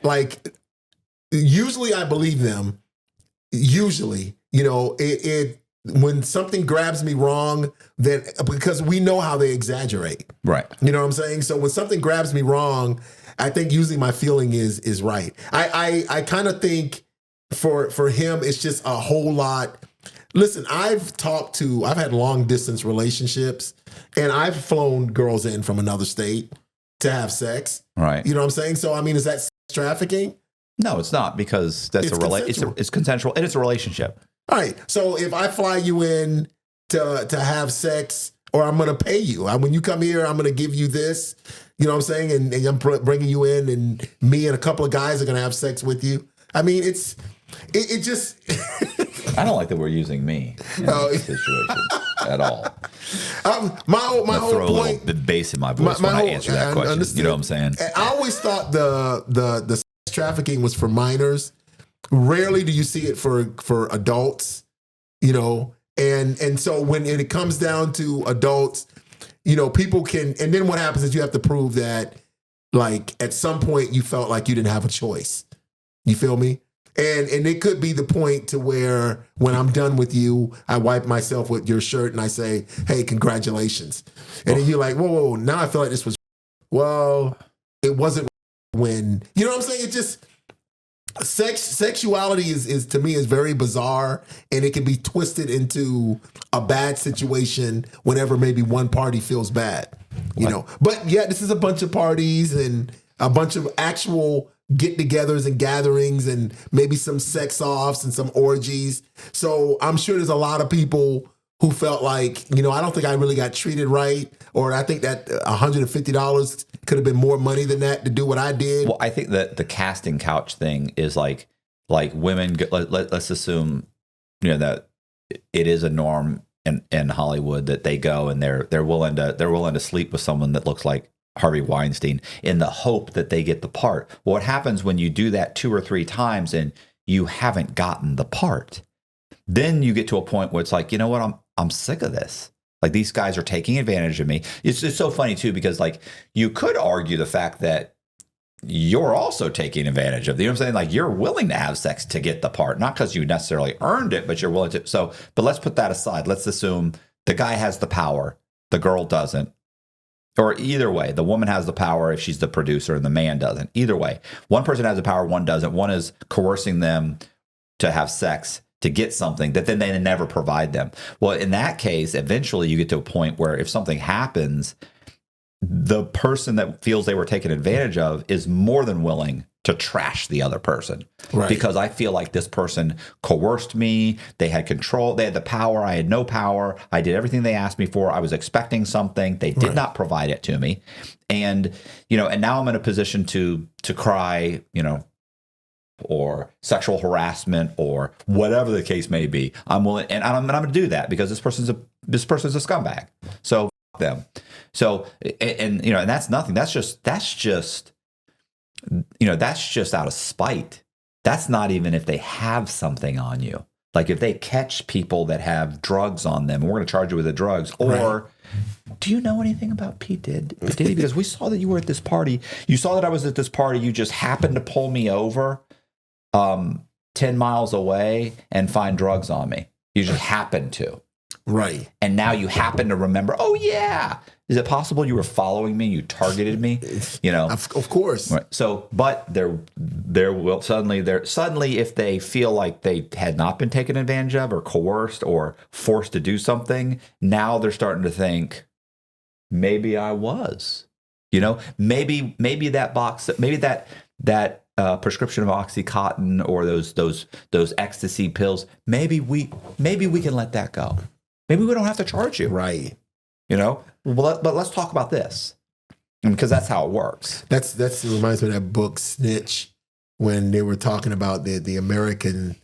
like, usually I believe them. Usually, it when something grabs me wrong, then because we know how they exaggerate. Right. You know what I'm saying? So when something grabs me wrong, I think usually my feeling is right. I kind of think for him, it's just a whole lot. Listen, I've had long distance relationships, and I've flown girls in from another state to have sex. Right. You know what I'm saying? So, I mean, is that sex trafficking? No, it's not, because that's it's consensual, and it's a relationship. All right. So if I fly you in to have sex, or I'm going to pay you. When you come here, I'm going to give you this. You know what I'm saying? And I'm bringing you in, and me and a couple of guys are going to have sex with you. I mean, it just... I don't like that we're using me in this situation at all. My whole point... Throw a little bit bass in my voice when I answer that question. You know what I'm saying? I always thought the sex trafficking was for minors. Rarely do you see it for adults, and so when it comes down to adults, people can, and then what happens is you have to prove that, like, at some point you felt like you didn't have a choice. You feel me? And it could be the point to where when I'm done with you, I wipe myself with your shirt and I say, hey, congratulations. And then you're like, whoa, now I feel like this was, well, it wasn't when, you know what I'm saying? It just... Sexuality is to me is very bizarre, and it can be twisted into a bad situation whenever maybe one party feels bad, But yeah, this is a bunch of parties and a bunch of actual get-togethers and gatherings, and maybe some sex offs and some orgies. So I'm sure there's a lot of people who felt like, I don't think I really got treated right, or I think that $150 could have been more money than that to do what I did. Well, I think that the casting couch thing is like women. Let's assume, that it is a norm in Hollywood that they go and they're willing to sleep with someone that looks like Harvey Weinstein in the hope that they get the part. Well, what happens when you do that 2 or 3 times and you haven't gotten the part? Then you get to a point where it's like, you know what, I'm sick of this. Like, these guys are taking advantage of me. It's so funny too, because like, you could argue the fact that, you're also taking advantage of. You know what I'm saying? Like, you're willing to have sex to get the part, not because you necessarily earned it, but you're willing to. So, but let's put that aside. Let's assume the guy has the power, the girl doesn't. Or either way, the woman has the power if she's the producer and the man doesn't. Either way, one person has the power, one doesn't. One is coercing them to have sex to get something that then they never provide them. Well, in that case, eventually you get to a point where if something happens, the person that feels they were taken advantage of is more than willing to trash the other person. Right. Because I feel like this person coerced me. They had control. They had the power. I had no power. I did everything they asked me for. I was expecting something. They did not provide it to me. And, and now I'm in a position to cry, or sexual harassment or whatever the case may be. I'm willing, and I'm going to do that because this person's a scumbag. So f- them. So, and that's nothing. That's just out of spite. That's not even if they have something on you. Like if they catch people that have drugs on them, we're going to charge you with the drugs. Or do you know anything about Diddy? Because we saw that you were at this party. You saw that I was at this party. You just happened to pull me over 10 miles away and find drugs on me. You just happened to. Right. And now you happen to remember, oh, yeah. Is it possible you were following me? You targeted me? Of course. Right. So, but there will suddenly, if they feel like they had not been taken advantage of or coerced or forced to do something, now they're starting to think, maybe I was, maybe that box, maybe that prescription of Oxycontin or those ecstasy pills, maybe we can let that go. Maybe we don't have to charge you. Right. But let's talk about this, because that's how it works. It reminds me of that book Snitch, when they were talking about the American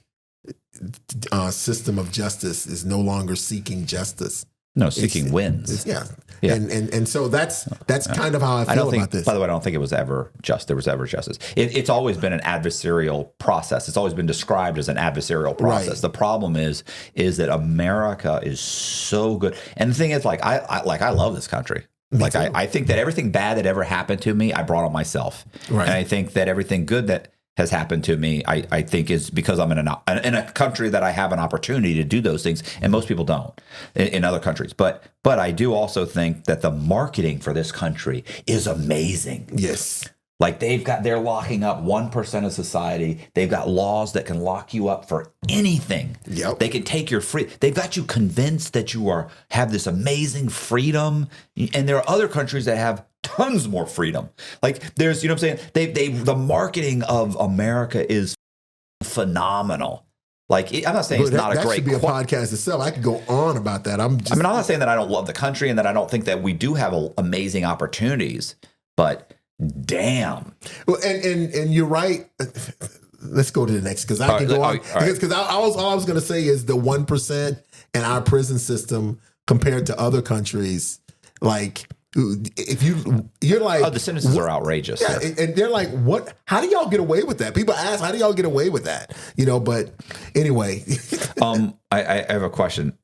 system of justice is no longer seeking justice. No, seeking wins. Yeah. And so that's kind of how I feel about this. By the way, I don't think it was ever there was ever justice. It's always been an adversarial process. It's always been described as an adversarial process. Right. The problem is that America is so good. And the thing is, I love this country. I think that everything bad that ever happened to me, I brought on myself. Right. And I think that everything good that has happened to me, I think is because I'm in a country that I have an opportunity to do those things, and most people don't in other countries. But I do also think that the marketing for this country is amazing. Yes. Like they're locking up 1% of society. They've got laws that can lock you up for anything. Yep. They can take your free. They've got you convinced that you have this amazing freedom. And there are other countries that have tons more freedom. Like there's, what I'm saying? The marketing of America is phenomenal. Like, I'm not saying it's not a great. That should be a podcast itself. I could go on about that. I'm not saying that I don't love the country and that I don't think that we do have amazing opportunities, but damn. Well, and you're right. Let's go to the next, because I can go on. Because all I was going to say is the 1% in our prison system compared to other countries. Like, if you're like, the sentences are outrageous. Yeah, and they're like, what? How do y'all get away with that? People ask, how do y'all get away with that? But anyway. I have a question.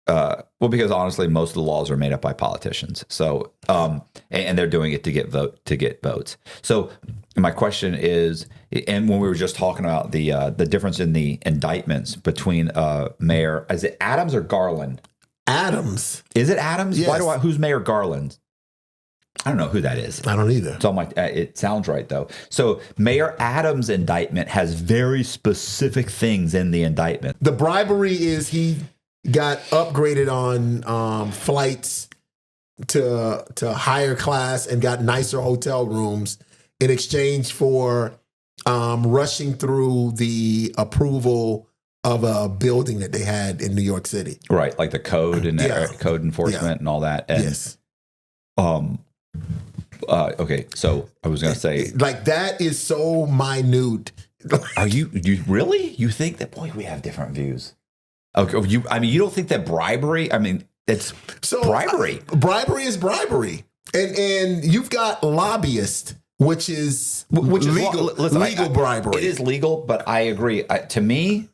Because honestly, most of the laws are made up by politicians. So, and they're doing it to get votes. So, my question is, and when we were just talking about the difference in the indictments between Mayor, is it Adams or Garland? Adams. Is it Adams? Yes. Who's Mayor Garland? I don't know who that is. I don't either. So I'm like, it sounds right though. So Mayor Adams' indictment has very specific things in the indictment. The bribery is he got upgraded on flights to higher class and got nicer hotel rooms in exchange for rushing through the approval of a building that they had in New York City. Right, like the code and code enforcement and all that. And, yes. Okay, so I was going to say, like, that is so minute. Are you really? You think that? Boy, we have different views. Okay, you don't think that bribery? I mean, it's bribery. Bribery is bribery, and you've got lobbyist, which is legal. Legal bribery. It is legal, but I agree. To me,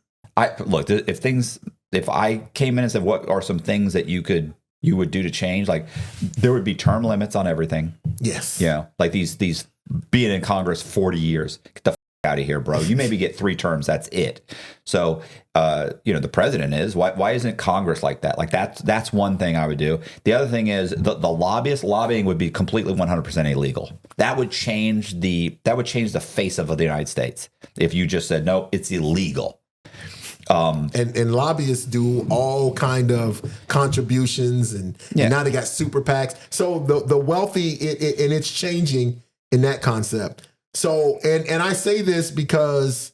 look, if I came in and said, what are some things that you would do to change? Like, there would be term limits on everything. Yes. Like these being in Congress 40 years. Get the f- out of here, bro. You maybe get 3 terms. That's it. So, the president is. Why isn't Congress like that? Like that's one thing I would do. The other thing is the lobbying would be completely 100% illegal. That would change the face of the United States if you just said no, it's illegal. And lobbyists do all kind of contributions, and now they got super PACs. So the wealthy, and it's changing in that concept. So, and I say this because,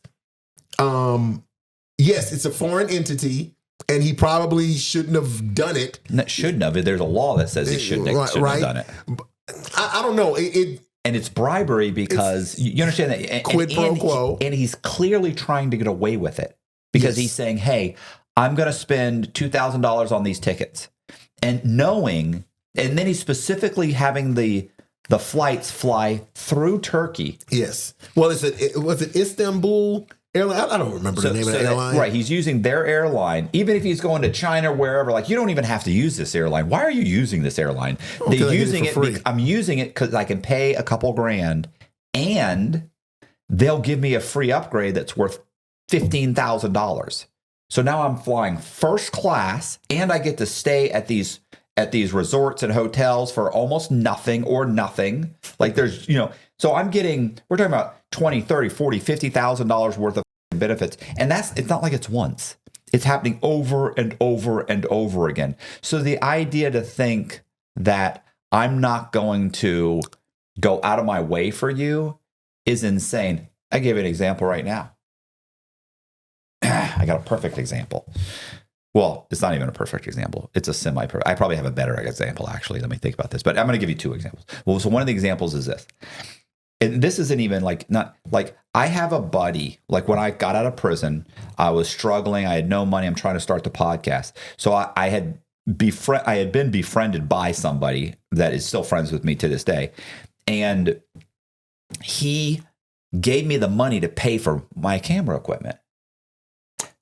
yes, it's a foreign entity, and he probably shouldn't have done it. Shouldn't have. There's a law that says he shouldn't have done it. I don't know. And it's bribery because you understand that. Quid pro quo. And he's clearly trying to get away with it because he's saying, hey, I'm going to spend $2,000 on these tickets. And knowing, and then he's specifically having the flights fly through Turkey. Yes. Well, was it Istanbul airline? I don't remember the name of the airline. Right. He's using their airline. Even if he's going to China or wherever, like, you don't even have to use this airline. Why are you using this airline? They're using it. I'm using it because I can pay a couple grand and they'll give me a free upgrade that's worth $15,000. So now I'm flying first class and I get to stay at these resorts and hotels for almost nothing or nothing. Like there's, so we're talking about $20, $30, $40, $50,000 worth of benefits. And it's not like it's once. It's happening over and over and over again. So the idea to think that I'm not going to go out of my way for you is insane. I give you an example right now. I got a perfect example. Well, it's not even a perfect example. It's a semi-perfect. I probably have a better example, actually. Let me think about this. But I'm going to give you 2 examples. Well, so one of the examples is this. And this isn't even I have a buddy, like when I got out of prison, I was struggling. I had no money. I'm trying to start the podcast. So I had been befriended by somebody that is still friends with me to this day. And he gave me the money to pay for my camera equipment.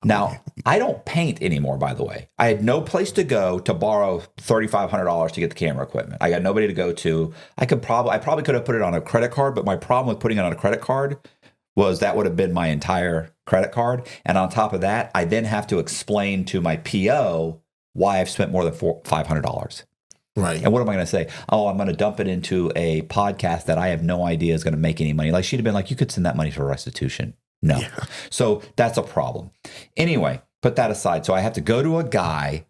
Now, I don't paint anymore, by the way. I had no place to go to borrow $3,500 to get the camera equipment. I got nobody to go to. I probably could have put it on a credit card, but my problem with putting it on a credit card was that would have been my entire credit card. And on top of that, I then have to explain to my PO why I've spent more than $500. Right. And what am I going to say? Oh, I'm going to dump it into a podcast that I have no idea is going to make any money. Like she'd have been like, you could send that money for restitution. No. Yeah. So that's a problem. Anyway, put that aside. So I have to go to a guy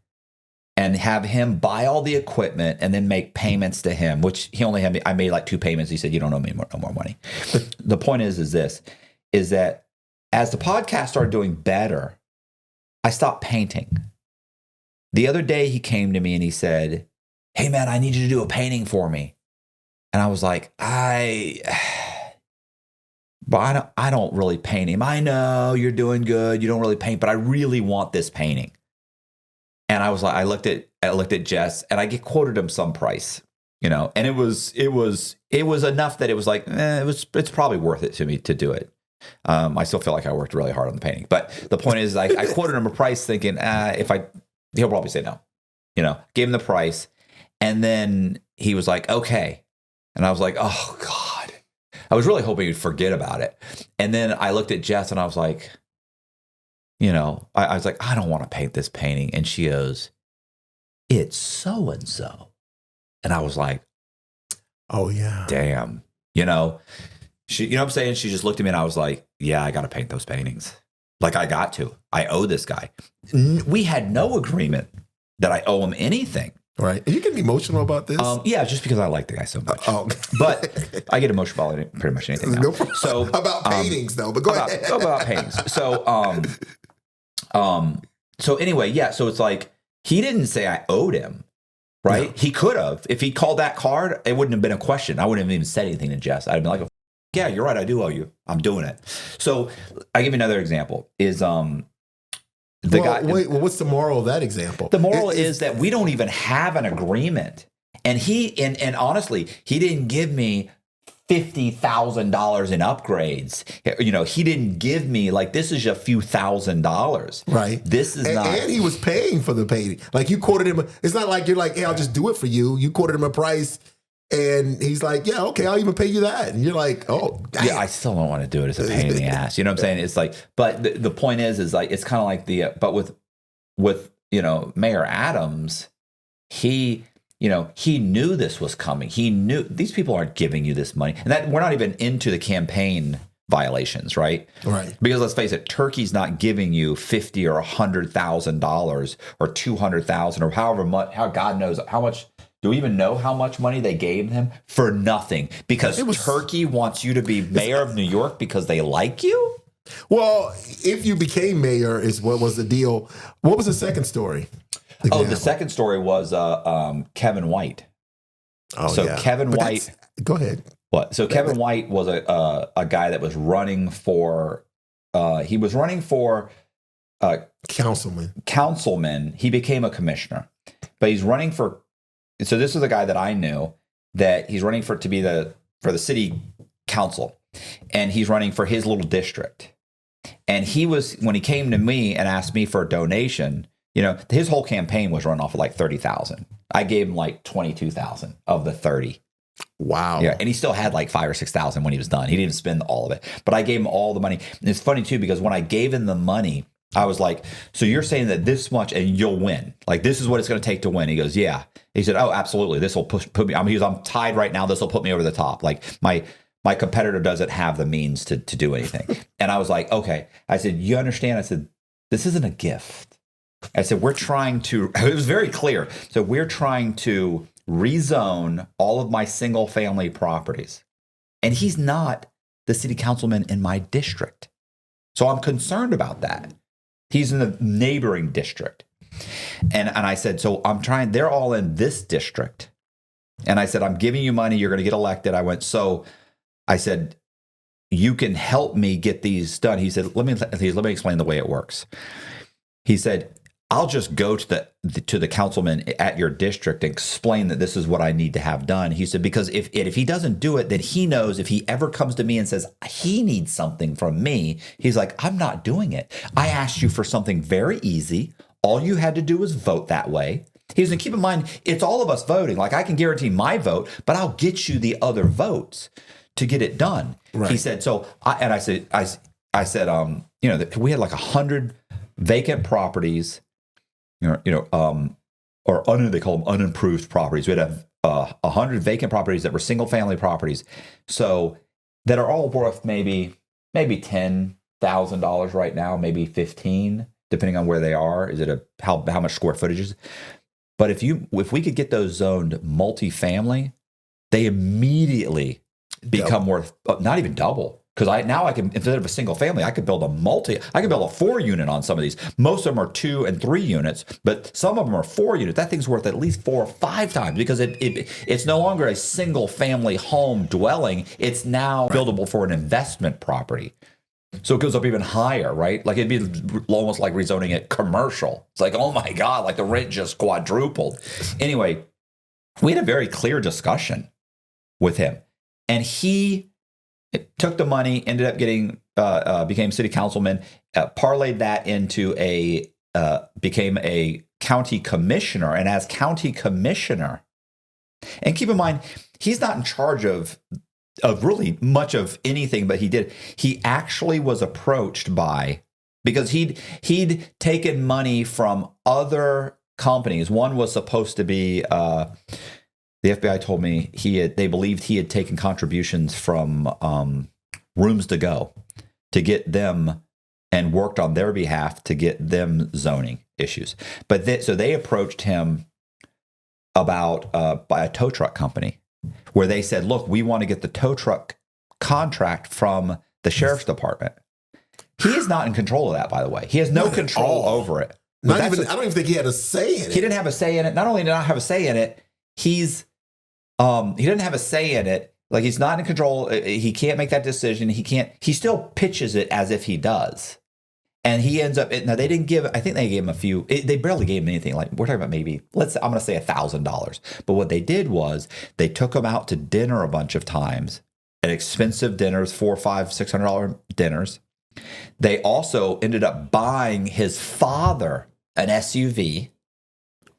and have him buy all the equipment and then make payments to him, which he only had me. I made like 2 payments. He said, you don't owe me no more money. But the point is that as the podcast started doing better, I stopped painting. The other day he came to me and he said, hey man, I need you to do a painting for me. And I was like, But I don't really paint him. I know you're doing good. You don't really paint, but I really want this painting. And I was like, I looked at Jess and I quoted him some price, and it was enough that it was like, it's probably worth it to me to do it. I still feel like I worked really hard on the painting, but the point is I quoted him a price thinking, he'll probably say no, gave him the price. And then he was like, okay. And I was like, oh God. I was really hoping he'd forget about it. And then I looked at Jess and I was like, I was like, I don't want to paint this painting. And she goes, it's so-and-so. And I was like, oh yeah, damn, she, what I'm saying? She just looked at me and I was like, yeah, I got to paint those paintings. Like I owe this guy. We had no agreement that I owe him anything. Right. Are you getting emotional about this? Yeah, just because I like the guy so much. But I get emotional about pretty much anything now. No problem. So about paintings though, but go ahead. About paintings. So anyway, yeah, so it's like he didn't say I owed him, right? No. He could have. If he called that card, it wouldn't have been a question. I wouldn't have even said anything to Jess. I'd have been like, yeah, you're right, I do owe you. I'm doing it. So I give you another example is what's the moral of that example? The moral is that we don't even have an agreement. And and honestly, he didn't give me $50,000 in upgrades. He didn't give me this is a few $1,000s. Right. This is not. And he was paying for the painting. Like you quoted him. It's not like you're like, hey, I'll just do it for you. You quoted him a price And he's like, yeah, okay, I'll even pay you that. And you're like, oh, damn. Yeah, I still don't want to do it. It's a pain in the ass. You know what I'm saying? It's like, but the point is like, it's kind of like but with, Mayor Adams, he knew this was coming. He knew these people aren't giving you this money. And that we're not even into the campaign violations, right? Right. Because let's face it, Turkey's not giving you $50,000 or $100,000 or $200,000 or however much, how God knows how much. Do we even know how much money they gave him for nothing? Because Turkey wants you to be mayor of New York because they like you? Well, if you became mayor is what was the deal. What was the second story? The second story was Kevin White. Oh, so yeah. Kevin White. Go ahead. What? So Kevin White was a guy that was running for. He was running for councilman. He became a commissioner, but he's running for. So this is a guy that I knew that he's running for the city council, and he's running for his little district. And when he came to me and asked me for a donation, his whole campaign was run off of like 30,000. I gave him like 22,000 of the 30. Wow. Yeah, and he still had like 5,000 or 6,000 when he was done. He didn't spend all of it, but I gave him all the money. And it's funny too because when I gave him the money, I was like, so you're saying that this much and you'll win? Like this is what it's going to take to win? He goes, yeah. He said, oh, absolutely. This will put me. I'm tied right now. This will put me over the top. Like my competitor doesn't have the means to do anything. And I was like, okay. I said, you understand? I said, this isn't a gift. I said, we're trying to. It was very clear. So we're trying to rezone all of my single family properties, and he's not the city councilman in my district. So I'm concerned about that. He's in the neighboring district. And I said, so they're all in this district. And I said, I'm giving you money. You're going to get elected. I said, you can help me get these done. He said, let me explain the way it works. He said, I'll just go to the councilman at your district and explain that this is what I need to have done. He said, because if he doesn't do it, then he knows if he ever comes to me and says he needs something from me, he's like, I'm not doing it. I asked you for something very easy. All you had to do was vote that way. He said, keep in mind, it's all of us voting. Like I can guarantee my vote, but I'll get you the other votes to get it done. Right. He said, I said, we had like 100 vacant properties. They call them unimproved properties. We'd have 100 vacant properties that were single family properties. So that are all worth maybe $10,000 right now, maybe 15, depending on where they are. Is it how much square footage is? But if we could get those zoned multifamily, they immediately become worth not even double. Because I can, instead of a single family, I could build a 4-unit on some of these. Most of them are 2 and 3 units, but some of them are 4 units. That thing's worth at least 4 or 5 times because it's no longer a single family home dwelling. It's now buildable for an investment property. So it goes up even higher, right? Like it'd be almost like rezoning it commercial. It's like, oh my God, like the rent just quadrupled. Anyway, we had a very clear discussion with him, and he took the money, ended up became city councilman, parlayed that into became a county commissioner. And as county commissioner, and keep in mind, he's not in charge of really much of anything, but he actually was approached because he'd taken money from other companies. One was supposed to be, the FBI told me they believed he had taken contributions from Rooms to Go to get them and worked on their behalf to get them zoning issues. But so they approached him about by a tow truck company where they said, look, we want to get the tow truck contract from the sheriff's department. He is not in control of that, by the way. He has no control over it. I don't even think he had a say in it. He didn't have a say in it. Not only did not have a say in it, he didn't have a say in it. Like he's not in control. He can't make that decision. He still pitches it as if he does. And he ends up, now they didn't I think they gave him a few, they barely gave him anything. Like we're talking about maybe, I'm going to say $1,000. But what they did was they took him out to dinner a bunch of times at expensive dinners, $400, $500, $600 dinners. They also ended up buying his father an SUV.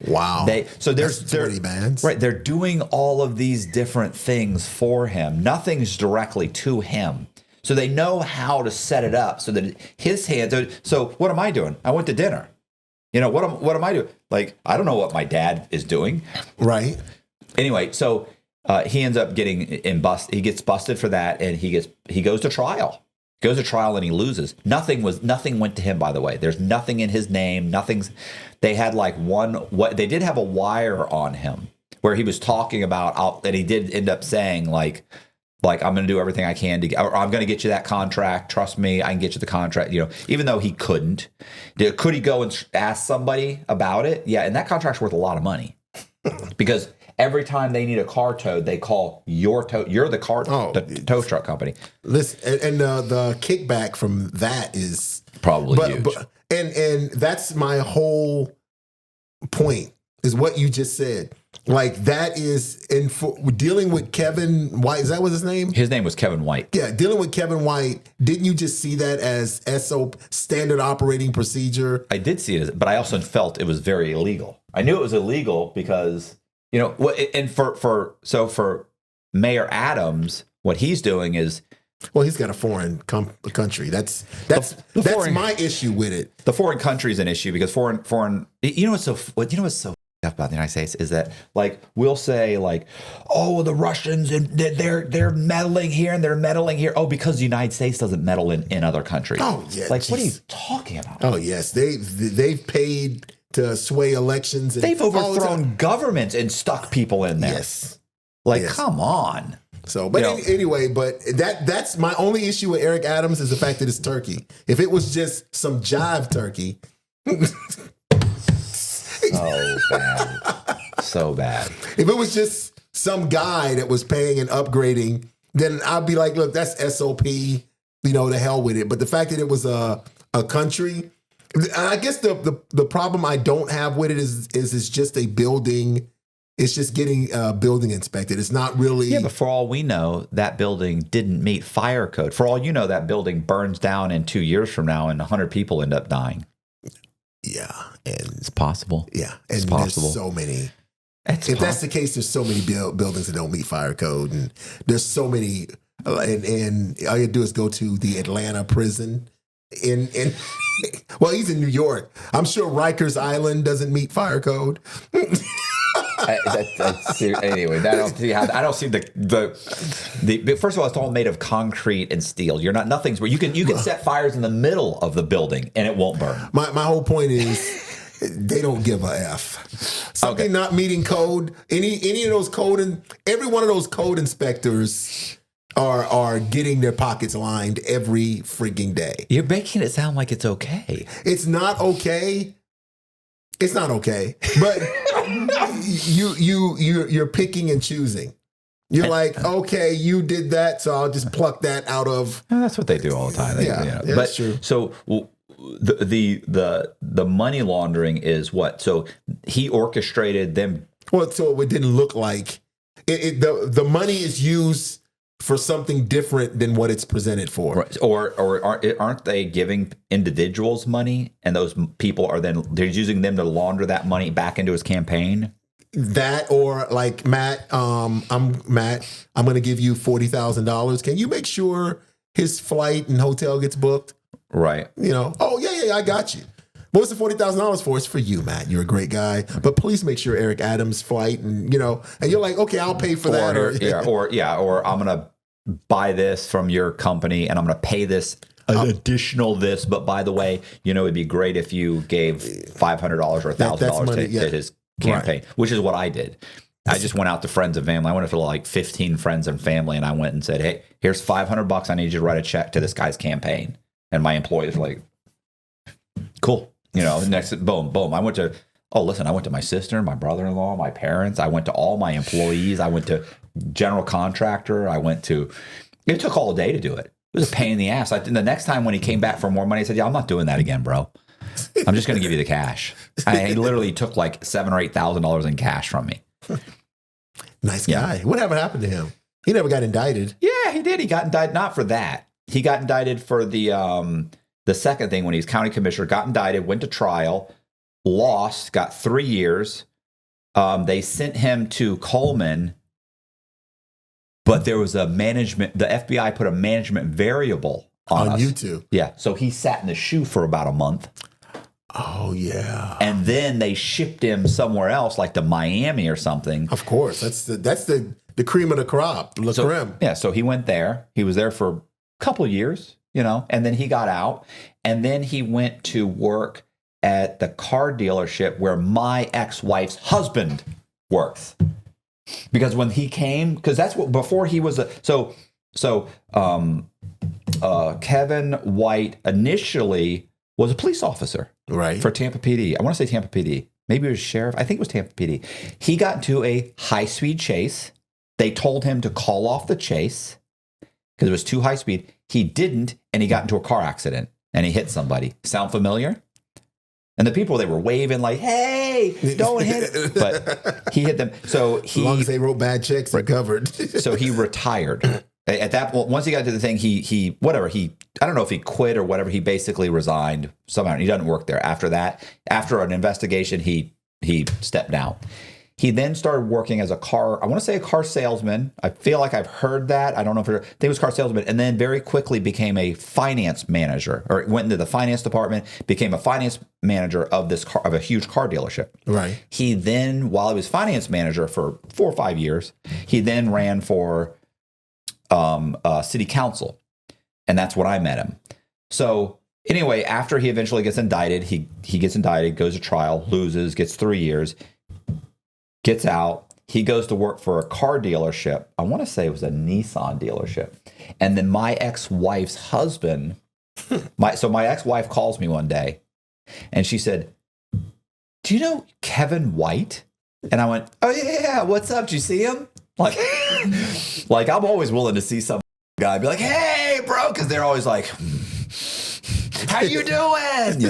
Wow. There's 20 bands. Right. They're doing all of these different things for him. Nothing's directly to him. So they know how to set it up so that his hands. So what am I doing? I went to dinner. What am I doing? Like, I don't know what my dad is doing. Right. Anyway, so he ends up getting he gets busted for that, and he goes to trial. Goes to trial and he loses. Nothing went to him, by the way. There's nothing in his name. They had they did have a wire on him where he was talking about, and he did end up saying like I'm going to do everything I can or I'm going to get you that contract. Trust me, I can get you the contract. Even though he couldn't. Could he go and ask somebody about it? Yeah, and that contract's worth a lot of money because every time they need a car towed, they call you're the tow truck company. Listen, and the kickback from that is probably huge. And that's my whole point is what you just said. Like that is dealing with Kevin White. Is that what his name? His name was Kevin White. Yeah, dealing with Kevin White. Didn't you just see that as SOP, standard operating procedure? I did see it, but I also felt it was very illegal. I knew it was illegal because and for Mayor Adams, what he's doing is, well, he's got a foreign country. That's my issue with it. The foreign country is an issue because foreign. What's so about the United States is that like we'll say like, oh, the Russians and they're meddling here and they're meddling here. Oh, because the United States doesn't meddle in other countries. Oh yeah, like geez. What are you talking about? Oh yes, they've paid to sway elections. And they've overthrown governments and stuck people in there. Yes, come on. So, but anyway, but that's my only issue with Eric Adams is the fact that it's turkey. If it was just some jive turkey. So bad. If it was just some guy that was paying and upgrading, then I'd be like, look, that's SOP, to hell with it. But the fact that it was a country, I guess the problem I don't have with it is it's just a building. It's just getting a building inspected. It's not really. Yeah, but for all we know, that building didn't meet fire code. For all you know, that building burns down in 2 years from now and 100 people end up dying. Yeah, and it's possible. Yeah, and there's so many. If that's the case, there's so many buildings that don't meet fire code, and there's so many. And all you do is go to the Atlanta prison. Well, he's in New York. I'm sure Rikers Island doesn't meet fire code. Anyway, I don't see the. First of all, it's all made of concrete and steel. Nothing's where you can set fires in the middle of the building and it won't burn. My whole point is they don't give a F. Something not meeting code. Any of those code and every one of those code inspectors are getting their pockets lined every freaking day. You're making it sound like it's okay. It's not okay. It's not okay, but you're picking and choosing. You're like, okay, you did that, so I'll just pluck that out of. That's what they do all the time. That's true. So the money laundering is what? So he orchestrated them. Well, so it didn't look like the money is used for something different than what it's presented for. Right. Or aren't they giving individuals money and those people they're using them to launder that money back into his campaign? That or like Matt, I'm going to give you $40,000. Can you make sure his flight and hotel gets booked? Right. Oh yeah, I got you. What's the $40,000 for? It's for you, Matt. You're a great guy, but please make sure Eric Adams' flight and and you're like, okay, I'll pay for that. Or I'm gonna buy this from your company and I'm gonna pay this additional this. But by the way, it'd be great if you gave $500 or $1,000 to his campaign, which is what I did. I just went out to friends and family. I went to like 15 friends and family, and I went and said, hey, here's $500. I need you to write a check to this guy's campaign. And my employees were like, cool. Next, boom. I went to my sister, my brother-in-law, my parents. I went to all my employees. I went to general contractor. It took all day to do it. It was a pain in the ass. The next time when he came back for more money, I said, yeah, I'm not doing that again, bro. I'm just going to give you the cash. He literally took like $7,000 or $8,000 in cash from me. Nice guy. Yeah. Whatever happened to him? He never got indicted. Yeah, he did. He got indicted, not for that. He got indicted for the second thing when he was county commissioner, got indicted, went to trial. lost, got 3 years. They sent him to Coleman, but there was the FBI put a management variable on us. YouTube. Yeah. So he sat in the shoe for about a month. Oh, yeah. And then they shipped him somewhere else, like to Miami or something. Of course. That's the cream of the crop. Le creme. Yeah. So he went there. He was there for a couple of years, and then he got out. And then he went to work at the car dealership where my ex-wife's husband works. Because when he came, because that's what, before he was Kevin White initially was a police officer. Right. For Tampa PD. I want to say Tampa PD. Maybe it was sheriff. I think it was Tampa PD. He got into a high-speed chase. They told him to call off the chase because it was too high speed. He didn't, and he got into a car accident, and he hit somebody. Sound familiar? And the people, they were waving like, hey, don't hit it. But he hit them. So as long as they wrote bad checks, they're covered. So he retired. At that point, once he got to the thing, he I don't know if he quit or whatever. He basically resigned somehow. He doesn't work there. After that, after an investigation, he stepped down. He then started working as a car salesman. I feel like I've heard that. I don't know if I think it was car salesman. And then very quickly became a finance manager, or went into the finance department, became a finance manager of a huge car dealership. Right. He then, while he was finance manager for 4 or 5 years, he then ran for city council, and that's when I met him. So anyway, after he eventually gets indicted, he gets indicted, goes to trial, loses, gets 3 years, gets out. He goes to work for a car dealership. I want to say it was a Nissan dealership. And then my ex-wife's husband, my ex-wife calls me one day, and she said, "Do you know Kevin White?" And I went, "Oh yeah, what's up? Did you see him?" Like I'm always willing to see some guy be like, "Hey, bro," because they're always like, "How you doing?"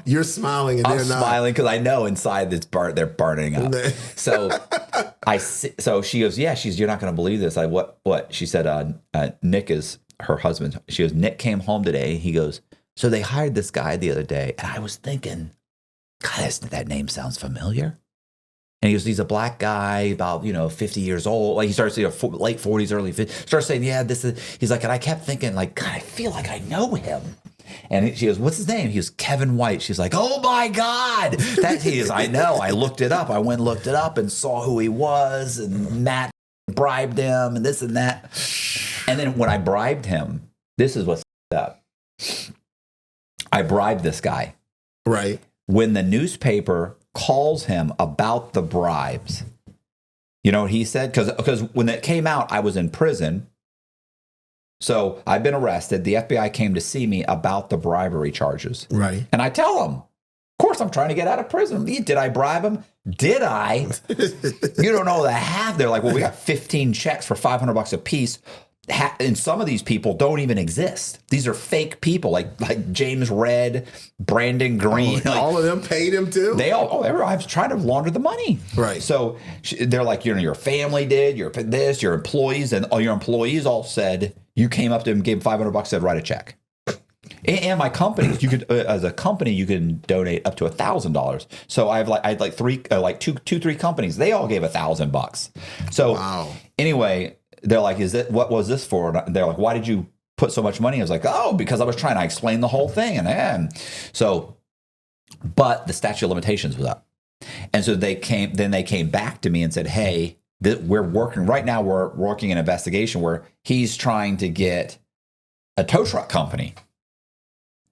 You're smiling and I'm they're not. smiling because I know inside they're burning up. So she goes, "Yeah." You're not going to believe this. What? She said, Nick is her husband. She goes, "Nick came home today." He goes, "So they hired this guy the other day," and I was thinking, God, that name sounds familiar. And he goes, he's a black guy, about 50 years old. Like he starts late 40s, early 50s. Starts saying, "Yeah, this is." He's like, and I kept thinking, like, God, I feel like I know him. And she goes, "What's his name?" He goes, "Kevin White." She's like, "Oh my God, that he is." I know. I looked it up. I went and looked it up and saw who he was, and Matt bribed him, and this and that. And then when I bribed him, this is what's up. I bribed this guy. Right. When the newspaper calls him about the bribes, you know what he said? Because when it came out, I was in prison. So I've been arrested. The FBI came to see me about the bribery charges. Right. And I tell them, of course, I'm trying to get out of prison. Did I bribe him? Did I? You don't know the half. They're like, well, we got 15 checks for $500 a piece. And some of these people don't even exist. These are fake people, like James Red, Brandon Green. All of them paid him too? They all, I was trying to launder the money. Right. So they're like, your family did, your employees, and all your employees all said, you came up to him, gave him $500, said, write a check. And my company, you could, as a company, you can donate up to $1,000. So I had three companies. They all gave $1,000. So wow. Anyway, they're like, what was this for? And they're like, why did you put so much money? I was like, oh, because I was trying to explain the whole thing. But the statute of limitations was up. And so they came back to me and said, hey, we're working an investigation where he's trying to get a tow truck company.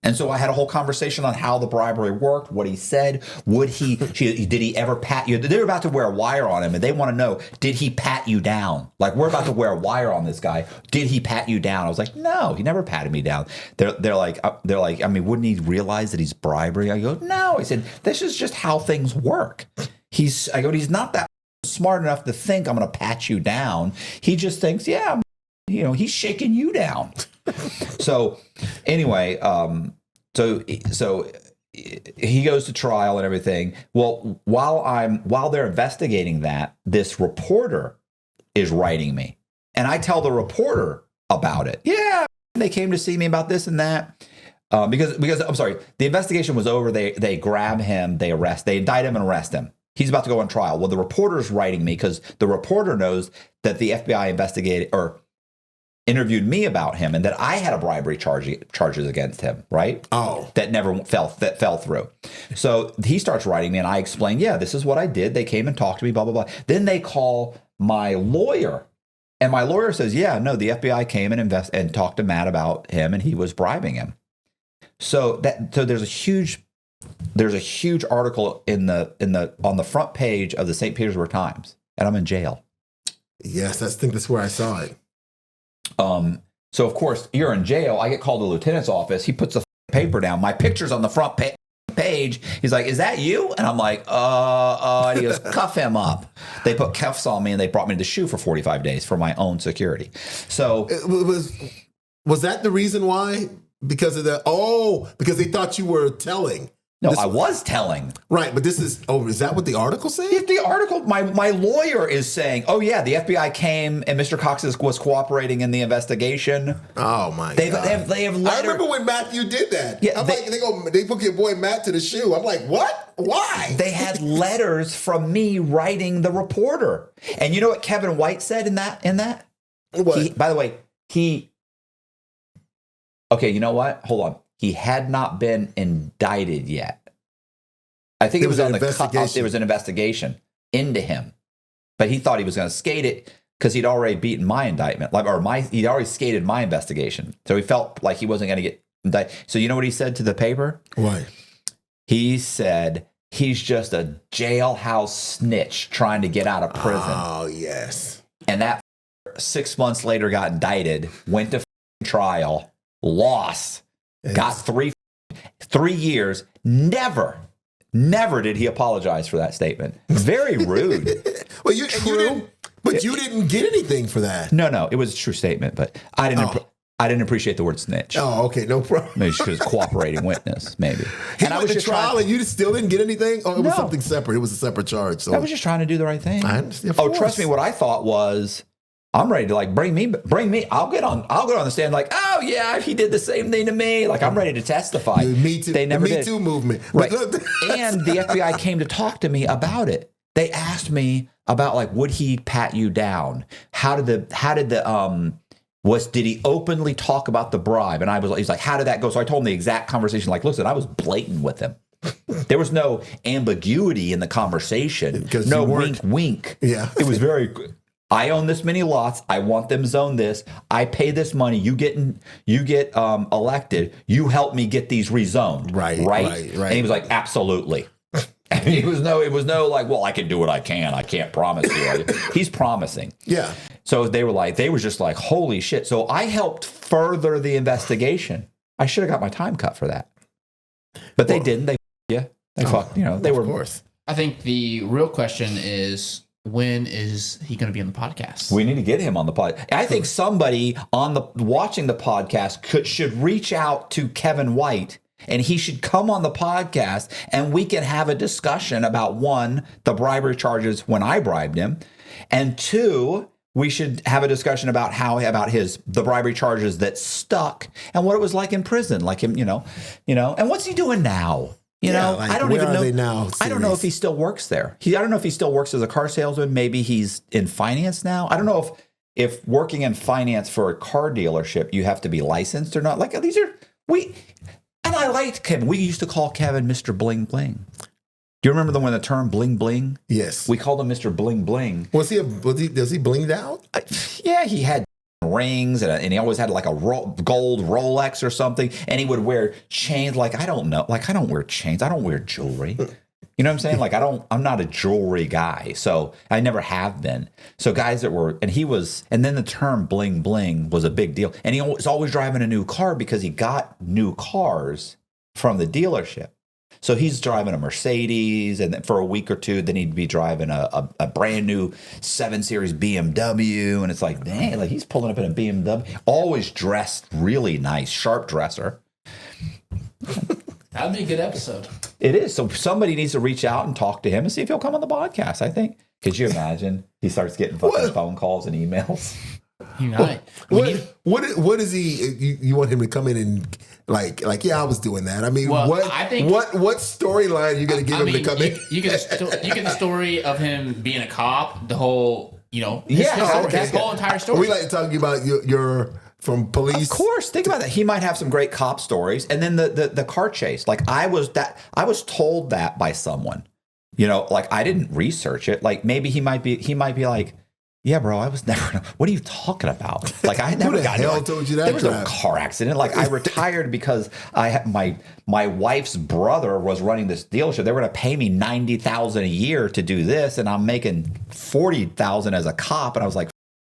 And so I had a whole conversation on how the bribery worked, what he said. Did he ever pat you? They were about to wear a wire on him, and they want to know, did he pat you down? Like, we're about to wear a wire on this guy. Did he pat you down? I was like, no, he never patted me down. They're like, I mean, wouldn't he realize that he's bribery? I go, no. I said, this is just how things work. He's not that smart enough to think I'm going to pat you down. He just thinks, yeah, he's shaking you down. So anyway, so he goes to trial and everything. Well, while they're investigating that, this reporter is writing me, and I tell the reporter about it. Yeah, they came to see me about this and that. Because I'm sorry, the investigation was over. They grab him, they indict him and arrest him. He's about to go on trial. Well, the reporter's writing me because the reporter knows that the FBI investigated or interviewed me about him and that I had a bribery charges against him, right? Oh. That fell through. So he starts writing me and I explain, yeah, this is what I did. They came and talked to me, blah, blah, blah. Then they call my lawyer. And my lawyer says, yeah, no, the FBI came and talked to Matt about him and he was bribing him. So there's a huge article on the front page of the St. Petersburg Times, and I'm in jail. Yes, I think that's where I saw it. So of course you're in jail. I get called to the lieutenant's office. He puts the paper down. My picture's on the front page. He's like, "Is that you?" And I'm like, And he goes, "Cuff him up." They put cuffs on me and they brought me to the shoe for 45 days for my own security. So was that the reason why? Because they thought you were telling. No, I was telling. Right, but is that what the article said? The article, my lawyer is saying, oh yeah, the FBI came and Mr. Cox was cooperating in the investigation. Oh my God. They have letter. I remember when Matthew did that. Yeah, they put your boy Matt to the shoe. I'm like, what? Why? They had letters from me writing the reporter. And you know what Kevin White said in that? What? By the way, okay, you know what? Hold on. He had not been indicted yet. I think it was on the cusp. There was an investigation into him, but he thought he was going to skate it because he'd already beaten my indictment, he'd already skated my investigation. So he felt like he wasn't going to get indicted. So you know what he said to the paper? What? He said he's just a jailhouse snitch trying to get out of prison. Oh yes. And that 6 months later got indicted, went to trial, lost. Got 3 years. Never did he apologize for that statement. Very rude. Well, you didn't get anything for that. No, it was a true statement, but I didn't appreciate the word snitch. Oh, okay, no problem. Maybe she was cooperating witness, maybe. And I was to trial, and you still didn't get anything. Oh, it was something separate. It was a separate charge. So I was just trying to do the right thing. I understand. Oh, trust me. What I thought was, I'm ready to bring me. I'll get on the stand like, oh yeah, he did the same thing to me. Like I'm ready to testify. Me Too. They never Me did. Too movement. Right. And the FBI came to talk to me about it. They asked me about would he pat you down? Did he openly talk about the bribe? And he's like, how did that go? So I told him the exact conversation. Like, listen, I was blatant with him. There was no ambiguity in the conversation. No wink, wink. Yeah. It was very good. I own this many lots. I want them zoned this. I pay this money. You get elected. You help me get these rezoned. Right. And he was like, absolutely. And it was no well, I can do what I can. I can't promise you. He's promising. Yeah. So they were just like, holy shit. So I helped further the investigation. I should have got my time cut for that. But they didn't. They fucked, they were. Of course. I think the real question is, when is he going to be on the podcast? We need to get him on the pod. I think somebody watching the podcast should reach out to Kevin White, and he should come on the podcast, and we can have a discussion about, one, the bribery charges when I bribed him, and two, we should have a discussion about the bribery charges that stuck and what it was like in prison, like him, and what's he doing now? I don't even know. Now, I don't know if he still works there. I don't know if he still works as a car salesman. Maybe he's in finance now. I don't know if working in finance for a car dealership, you have to be licensed or not. And I liked Kevin. We used to call Kevin Mr. Bling Bling. Do you remember the term bling bling? Yes. We called him Mr. Bling Bling. Does he blinged out? Yeah, he had rings and he always had a gold Rolex or something, and he would wear chains. I don't wear chains. I don't wear jewelry. You know what I'm saying? I'm not a jewelry guy, so I never have been. So guys and then the term bling bling was a big deal, and he was always driving a new car because he got new cars from the dealership. So he's driving a Mercedes, and then for a week or two, then he'd be driving a brand new 7 Series BMW, and it's like, dang, he's pulling up in a BMW, always dressed really nice, sharp dresser. That'd be a good episode. It is. So somebody needs to reach out and talk to him and see if he'll come on the podcast, I think. Could you imagine? He starts getting fucking phone calls and emails. He might. What is he? You want him to come in and like? Yeah, I was doing that. I mean, Well, what? I think- what storyline you gonna give him to come in? You get the story of him being a cop. The whole, his whole entire story. We like to talk about your from police. Of course, think about that. He might have some great cop stories, and then the car chase. Like I was told that by someone. Like I didn't research it. Like maybe he might be like, yeah, bro, I was never. What are you talking about? Like I never got. Who the hell told you that? There was no car accident. Like I retired because I had my wife's brother was running this dealership. They were going to pay me $90,000 a year to do this, and I'm making $40,000 as a cop. And I was like,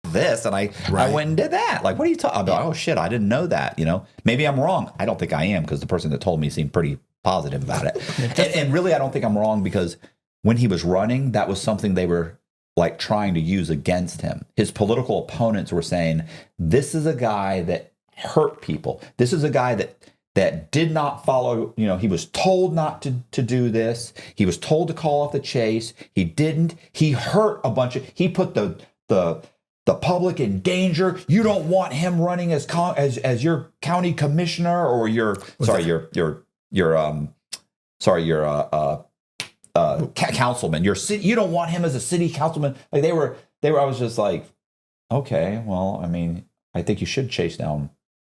this, and I went and did that. Like, what are you talking about? Oh shit, I didn't know that. Maybe I'm wrong. I don't think I am, because the person that told me seemed pretty positive about it. and really, I don't think I'm wrong, because when he was running, that was something they were like trying to use against him. His political opponents were saying, this is a guy that hurt people. This is a guy that did not follow, he was told not to do this. He was told to call off the chase. He didn't. He hurt a bunch he put the public in danger. You don't want him running as your county commissioner or your councilman. You don't want him as a city councilman. Like they were. I was just like, okay, well, I mean, I think you should chase down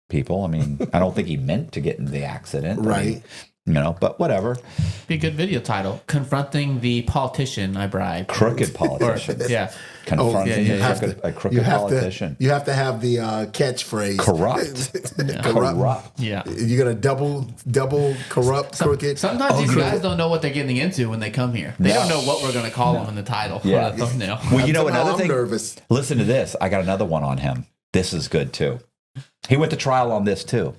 people. I mean, I don't think he meant to get in the accident, right? But whatever. Be a good video title: Confronting the politician I bribed. Crooked politician. Yeah. Confronting a crooked politician. You have to have the catchphrase. Corrupt. Yeah. Corrupt. Yeah. You're gonna double corrupt, crooked. Sometimes these guys don't know what they're getting into when they come here. They don't know what we're going to call them in the title or the thumbnail. Well, another thing. Nervous. Listen to this. I got another one on him. This is good too. He went to trial on this too.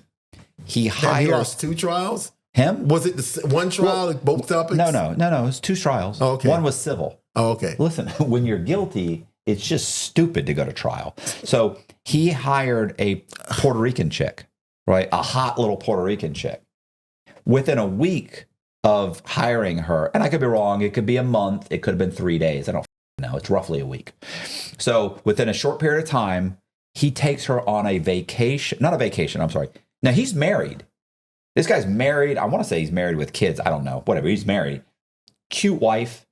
He lost 2 trials. Him? Was it the one trial, both topics? No. It was 2 trials. Oh, okay. One was civil. Oh, okay. Listen, when you're guilty, it's just stupid to go to trial. So he hired a Puerto Rican chick, right? A hot little Puerto Rican chick. Within a week of hiring her, and I could be wrong, it could be a month, it could have been 3 days. I don't know. It's roughly a week. So within a short period of time, he takes her on a vacation. Not a vacation, I'm sorry. Now he's married. This guy's married. I want to say he's married with kids. I don't know. Whatever. He's married. Cute wife.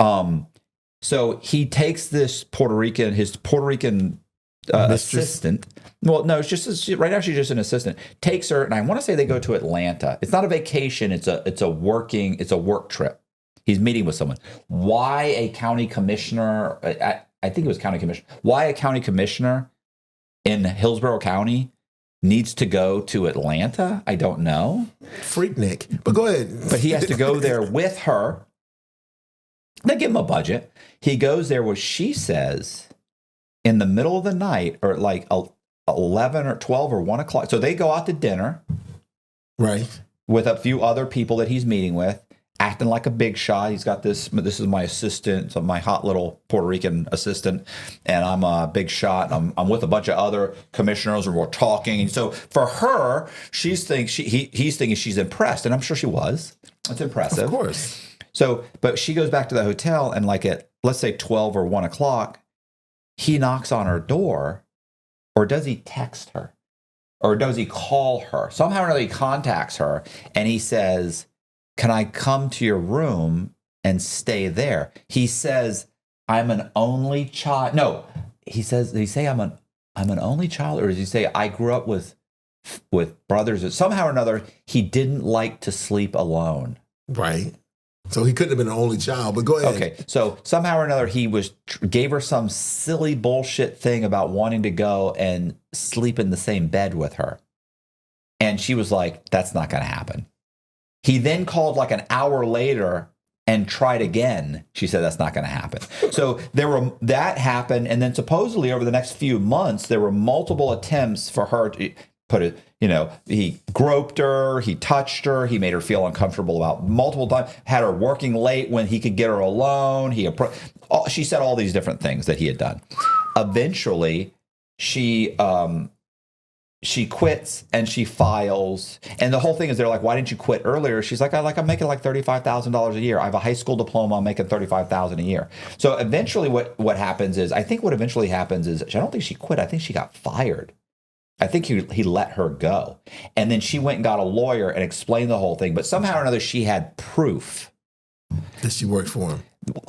So he takes his Puerto Rican assistant. Well, no, it's just right now she's just an assistant. Takes her, and I want to say they go to Atlanta. It's not a vacation. It's a work trip. He's meeting with someone. Why a county commissioner? I think it was county commissioner. Why a county commissioner in Hillsborough County needs to go to Atlanta? I don't know. Freaknik. But go ahead. But he has to go there with her. They give him a budget. He goes there where she says in the middle of the night, or like 11 or 12 or 1 o'clock. So they go out to dinner. Right. With a few other people that he's meeting with, acting like a big shot. He's got this is my assistant, so my hot little Puerto Rican assistant, and I'm a big shot. I'm with a bunch of other commissioners, and we're talking. And so for her, he's thinking she's impressed, and I'm sure she was. It's impressive. Of course. So, but she goes back to the hotel, and like at, let's say 12 or 1 o'clock, he knocks on her door, or does he text her? Or does he call her? Somehow or another, he contacts her, and he says, can I come to your room and stay there? He says, I'm an only child. No, he says, did he say I'm an only child? Or does he say, I grew up with brothers? Somehow or another, he didn't like to sleep alone. Right. So he couldn't have been an only child, but go ahead. Okay. So somehow or another, he gave her some silly bullshit thing about wanting to go and sleep in the same bed with her. And she was like, that's not going to happen. He then called like an hour later and tried again. She said, that's not going to happen. So that happened. And then supposedly over the next few months, there were multiple attempts for her to put it, he groped her, he touched her, he made her feel uncomfortable about multiple times, had her working late when he could get her alone. She said all these different things that he had done. Eventually, she she quits and she files. And the whole thing is they're like, why didn't you quit earlier? She's like, I'm making like $35,000 a year. I have a high school diploma. I'm making $35,000 a year. So eventually what happens is, I think what eventually happens is, I don't think she quit. I think she got fired. I think he let her go. And then she went and got a lawyer and explained the whole thing. But somehow or another, she had proof that she worked for him.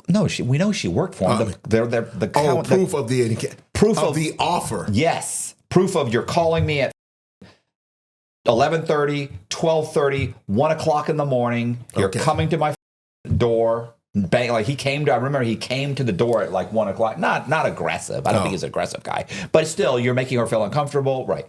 No, we know she worked for him. Proof of the offer. Yes. Proof of you're calling me at 11:30, 12:30, 1 o'clock in the morning. You're coming to my door. Bang, like I remember he came to the door at like 1 o'clock. Not aggressive. I don't think he's an aggressive guy. But still, you're making her feel uncomfortable. Right.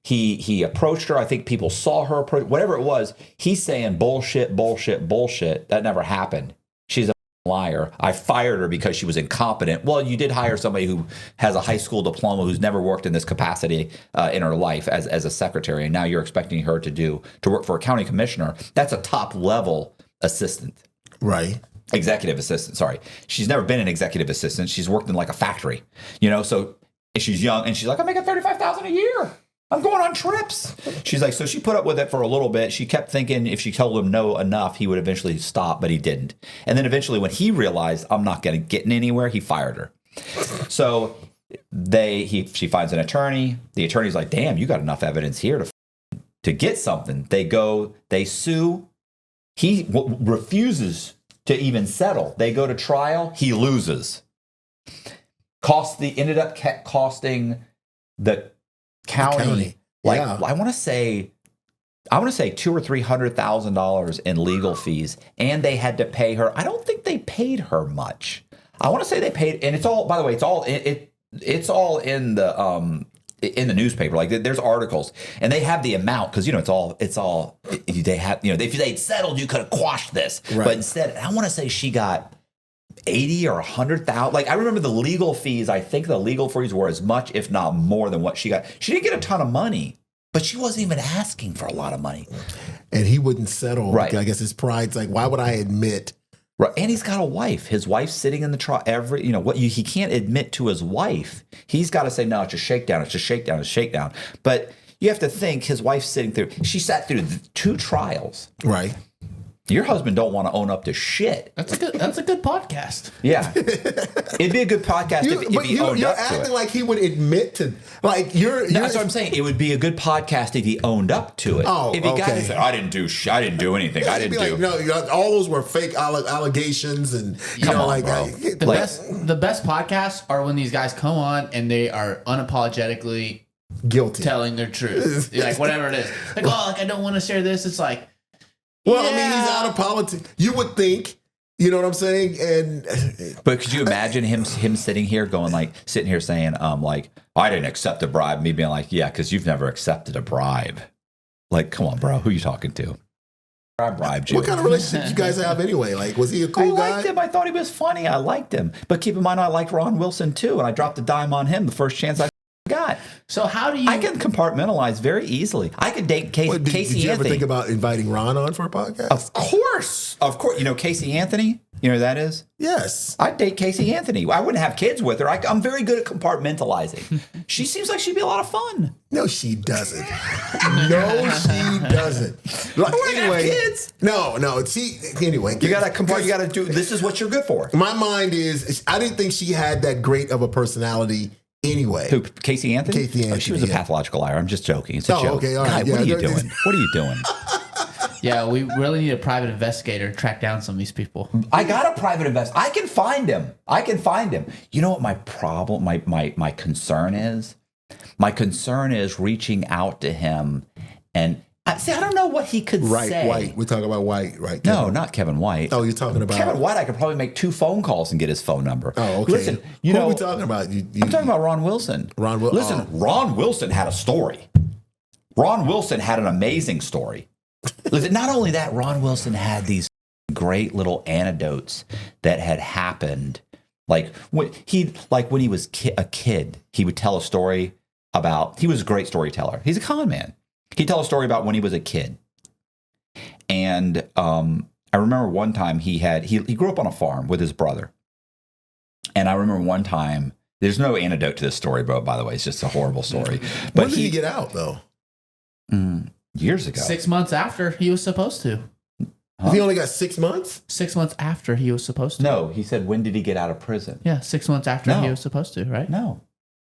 He approached her. I think people saw her approach. Whatever it was, he's saying bullshit. That never happened. She's a liar. I fired her because she was incompetent. Well, you did hire somebody who has a high school diploma who's never worked in this capacity in her life as a secretary, and now you're expecting her to work for a county commissioner. That's a top level assistant. Right. Executive assistant. Sorry. She's never been an executive assistant. She's worked in like a factory, so she's young and she's like, I'm making $35,000 a year. I'm going on trips. She's like, so she put up with it for a little bit. She kept thinking if she told him no enough, he would eventually stop, but he didn't. And then eventually when he realized I'm not getting anywhere, he fired her. So she finds an attorney. The attorney's like, damn, you got enough evidence here to get something. They sue. He refuses to even settle. They go to trial. He loses. Ended up costing the county. I want to say $200,000 or $300,000 in legal fees, and they had to pay her. I don't think they paid her much. I want to say they paid, and it's all. By the way, it's all in the newspaper. Like there's articles, and they have the amount because it's all. They have if they'd settled, you could have quashed this, right. But instead, I want to say she got 80 or 100,000. Like I remember the legal fees. I think the legal fees were as much, if not more, than what she got. She didn't get a ton of money, but she wasn't even asking for a lot of money. And he wouldn't settle. Right. I guess his pride's like, why would I admit? Right. And he's got a wife. His wife's sitting in the trial. He can't admit to his wife. He's got to say, no, it's a shakedown. It's a shakedown. It's a shakedown. But you have to think his wife's sitting through. She sat through 2 trials. Right. Your husband don't want to own up to shit. That's a good podcast. Yeah, it'd be a good podcast if he owned up to it. You're acting like he would admit to that's what I'm saying. It would be a good podcast if he owned up to it. Oh, if he got okay. said, I didn't do anything. I didn't do. No, all those were fake allegations, and bro. The best podcasts are when these guys come on and they are unapologetically guilty, telling their truth, like whatever it is. Like, I don't want to share this. It's like. Well, I mean, he's out of politics. You would think, you know what I'm saying? But could you imagine him sitting here saying, I didn't accept a bribe. Me being like, yeah, because you've never accepted a bribe. Like, come on, bro. Who are you talking to? I bribed you. What kind of relationship you guys have anyway? Like, was he a cool guy? I liked him. I thought he was funny. I liked him. But keep in mind, I liked Ron Wilson too, and I dropped a dime on him the first chance I got. So how do you? I can compartmentalize very easily. I could date Casey Anthony. Did you ever think about inviting Ron on for a podcast? Of course. Casey Anthony. You know who that is? Yes. I'd date Casey Anthony. I wouldn't have kids with her. I'm very good at compartmentalizing. She seems like she'd be a lot of fun. No, she doesn't. No, she doesn't. Like, anyway, have kids. No. See, anyway, you gotta compare. You gotta do. This is what you're good for. My mind is, I didn't think she had that great of a personality. Anyway. Who, Casey Anthony? Casey Anthony. She was a pathological liar. I'm just joking. It's a joke. Okay, all right. God, what are you doing? What are you doing? Yeah, we really need a private investigator to track down some of these people. I got a private investigator. I can find him. You know what my problem, my concern is? My concern is reaching out to him and I don't know what he could say. White. We're talking about White, right? No, not Kevin White. Oh, you're talking about Kevin White. I could probably make 2 phone calls and get his phone number. Oh, okay. Listen, who are we talking about? I'm talking about Ron Wilson. Listen, Ron Wilson had a story. Ron Wilson had an amazing story. Listen, not only that, Ron Wilson had these great little anecdotes that had happened. Like when he was a kid, he would tell a story about. He was a great storyteller. He's a con man. He'd tell a story about when he was a kid. And I remember one time he grew up on a farm with his brother. And I remember one time There's no antidote to this story, bro. By the way, it's just a horrible story. But When did he get out though? Years ago. 6 months after he was supposed to. He only got 6 months? 6 months after he was supposed to. No, he said, when did he get out of prison? Yeah, 6 months after No. he was supposed to, right? No.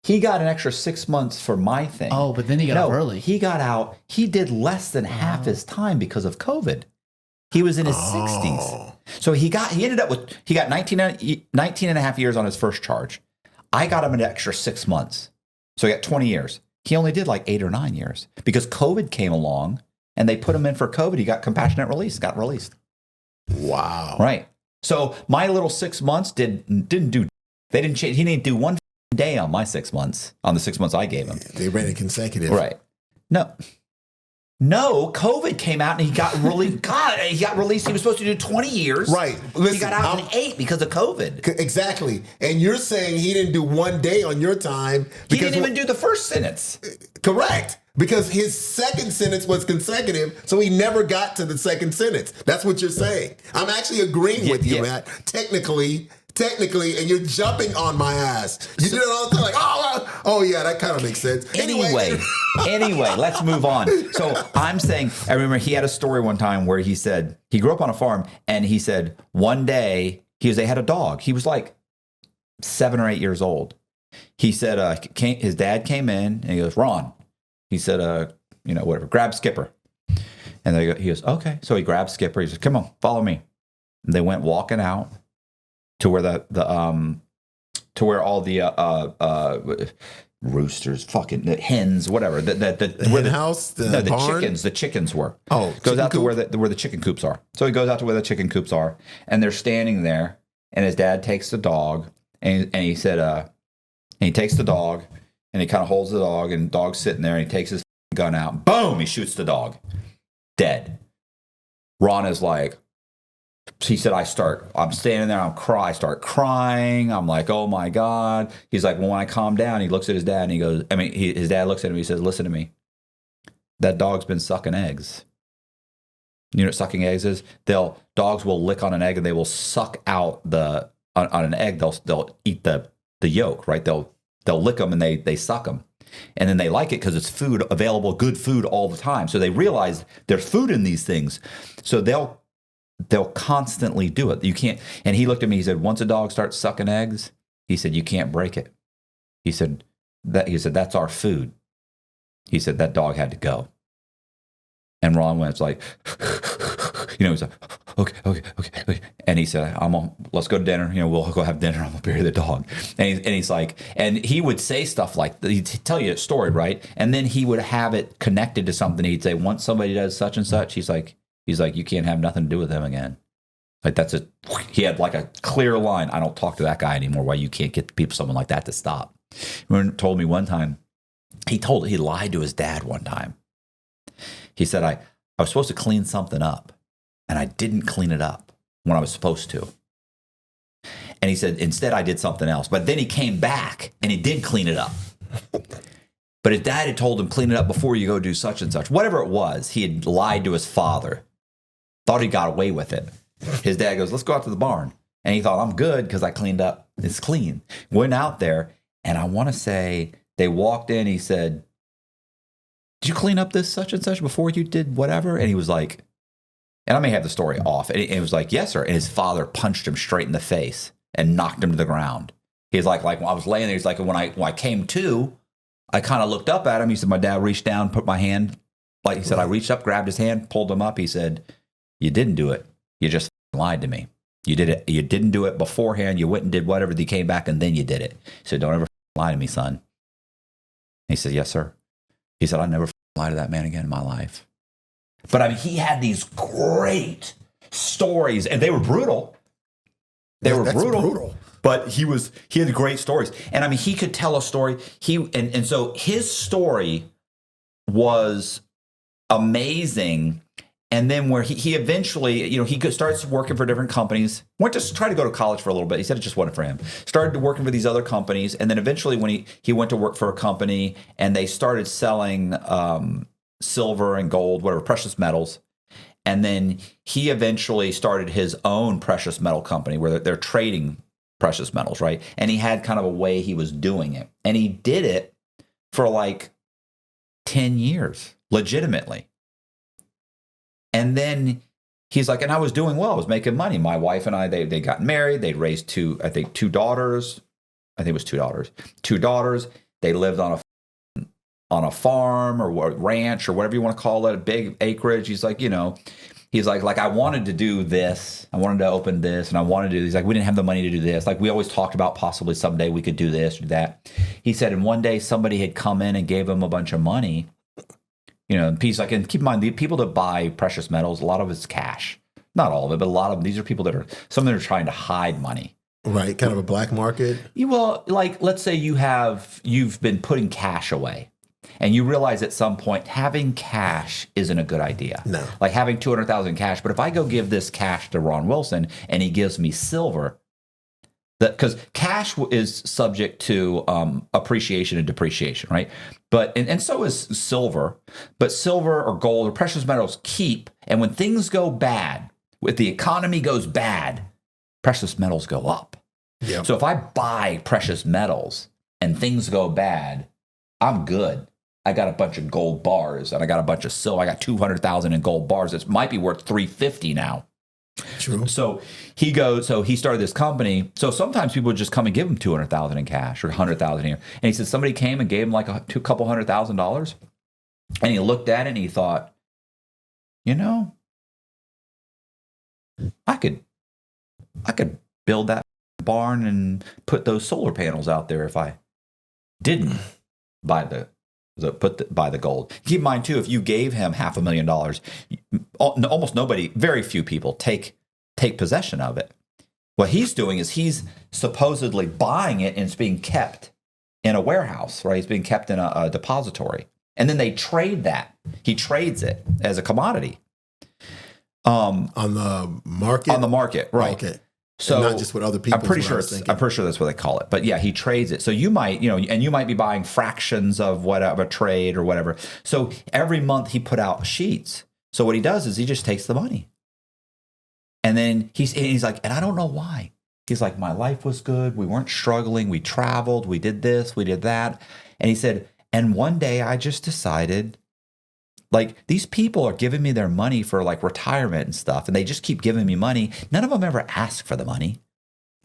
He got an extra 6 months for my thing. Oh, but then he got out early. He got out. He did less than half his time because of COVID. He was in his 60s. So he got 19 and a half years on his first charge. I got him an extra 6 months. So he got 20 years. He only did like 8 or 9 years because COVID came along and they put him in for COVID. He got compassionate release, got released. Wow. Right. So my little 6 months didn't do, they didn't change. He didn't do one day on my 6 months, on the 6 months I gave him. They ran it consecutive. Right. No, COVID came out and he got he got released. He was supposed to do 20 years. Right. Listen, he got out in 8 because of COVID. Exactly. And you're saying he didn't do 1 day on your time. He didn't even do the first sentence. Correct. Because his second sentence was consecutive, so he never got to the second sentence. That's what you're saying. I'm actually agreeing with you, Matt. Technically, and you're jumping on my ass. You do it all the time, like, oh yeah, that kind of makes sense. Anyway, let's move on. So I'm saying, I remember he had a story one time where he said he grew up on a farm, and he said one day they had a dog. He was like 7 or 8 years old. He said his dad came in and he goes, Ron. He said, whatever, grab Skipper. And he goes, okay. So he grabbed Skipper. He said, come on, follow me. And they went walking out to where to where all the roosters, the hens, whatever, the hen house, the barn? the chickens were. Oh, goes out to where the chicken coops are. So he goes out to where the chicken coops are, and they're standing there. And his dad takes the dog, and he said, and he takes the dog, and he kind of holds the dog, and the dog's sitting there, and he takes his gun out. Boom! He shoots the dog, dead. Ron is like. He said, I'm standing there, I start crying. I'm like, oh my God. He's like, well, when I calm down, he looks at his dad and he goes, his dad looks at him, he says, listen to me. That dog's been sucking eggs. You know what sucking eggs is? Dogs will lick on an egg and they will suck out on an egg. They'll eat the yolk, right? They'll lick them and they suck them. And then they like it because it's food available, good food all the time. So they realize there's food in these things. So they'll constantly do it. You can't. And he looked at me. He said, once a dog starts sucking eggs, he said, you can't break it. He said, that's our food. He said, that dog had to go. And Ron went, like, he's like, okay. And he said, let's go to dinner. We'll go have dinner. I'm going to bury the dog. And he's like, and he would say stuff like, he'd tell you a story, right? And then he would have it connected to something. He'd say, once somebody does such and such, he's like, you can't have nothing to do with them again. Like that's it. He had like a clear line. I don't talk to that guy anymore. Why you can't get someone like that to stop? Told me one time, he lied to his dad one time. He said, I was supposed to clean something up and I didn't clean it up when I was supposed to. And he said, instead I did something else. But then he came back and he did clean it up. But his dad had told him, clean it up before you go do such and such. Whatever it was, he had lied to his father. Thought he got away with it. His dad goes, let's go out to the barn. And he thought, I'm good because I cleaned up. It's clean. Went out there, and I want to say they walked in. He said, did you clean up this such and such before you did whatever? And he was like, and I may have the story off. And it was like, yes, sir. And his father punched him straight in the face and knocked him to the ground. He's like when I was laying there, he's like, when I came to, I kind of looked up at him. He said, my dad reached down, put my hand, like he said, I reached up, grabbed his hand, pulled him up. He said, you didn't do it. You just lied to me. You did it. You didn't do it beforehand. You went and did whatever. He came back and then you did it. He said, don't ever lie to me, son. He said, yes, sir. He said, I never lie to that man again in my life. But I mean, he had these great stories and they were brutal. That's brutal. But he had great stories. And I mean, he could tell a story. And so his story was amazing. And then where he eventually, he starts working for different companies, went to try to go to college for a little bit. He said it just wasn't for him. Started working for these other companies. And then eventually when he went to work for a company and they started selling silver and gold, whatever, precious metals. And then he eventually started his own precious metal company where they're trading precious metals, right? And he had kind of a way he was doing it. And he did it for like 10 years, legitimately. And then he's like, and I was doing well. I was making money. My wife and I, they got married. They raised two daughters. I think it was two daughters. Two daughters. They lived on a farm or ranch or whatever you want to call it, a big acreage. He's like, he's like I wanted to do this. I wanted to open this, and I wanted to do. He's like, we didn't have the money to do this. Like we always talked about possibly someday we could do this or that. He said, and one day somebody had come in and gave him a bunch of money. And he's like, and keep in mind, the people that buy precious metals, a lot of it's cash. Not all of it, but a lot of them, these are people some that are trying to hide money. Right, kind of a black market. Well, like let's say you've been putting cash away. And you realize at some point having cash isn't a good idea. No. Like having $200,000 cash. But if I go give this cash to Ron Wilson and he gives me silver, because cash is subject to appreciation and depreciation, right? But and so is silver. But silver or gold or precious metals keep. And when things go bad, if the economy goes bad, precious metals go up. Yep. So if I buy precious metals and things go bad, I'm good. I got a bunch of gold bars and I got a bunch of silver. I got 200,000 in gold bars. It might be worth 350 now. True. So he started this company. So sometimes people would just come and give him 200,000 in cash or 100,000 here. And he said somebody came and gave him like a couple $100,000. And he looked at it and he thought, I could build that barn and put those solar panels out there if I didn't buy the gold. Keep in mind too, if you gave him $500,000, almost nobody, very few people take possession of it. What he's doing is he's supposedly buying it and it's being kept in a warehouse, right? It's being kept in a depository, and then they trade that. He trades it as a commodity. On the market. On the market, right? Okay. So and not just with other people. I'm pretty sure that's what they call it. But yeah, he trades it. So you might, and you might be buying fractions of whatever trade or whatever. So every month he put out sheets. So what he does is he just takes the money. And then he's like, and I don't know why. He's like, my life was good. We weren't struggling. We traveled. We did this. We did that. And he said, and one day I just decided, like, these people are giving me their money for like retirement and stuff, and they just keep giving me money. None of them ever ask for the money.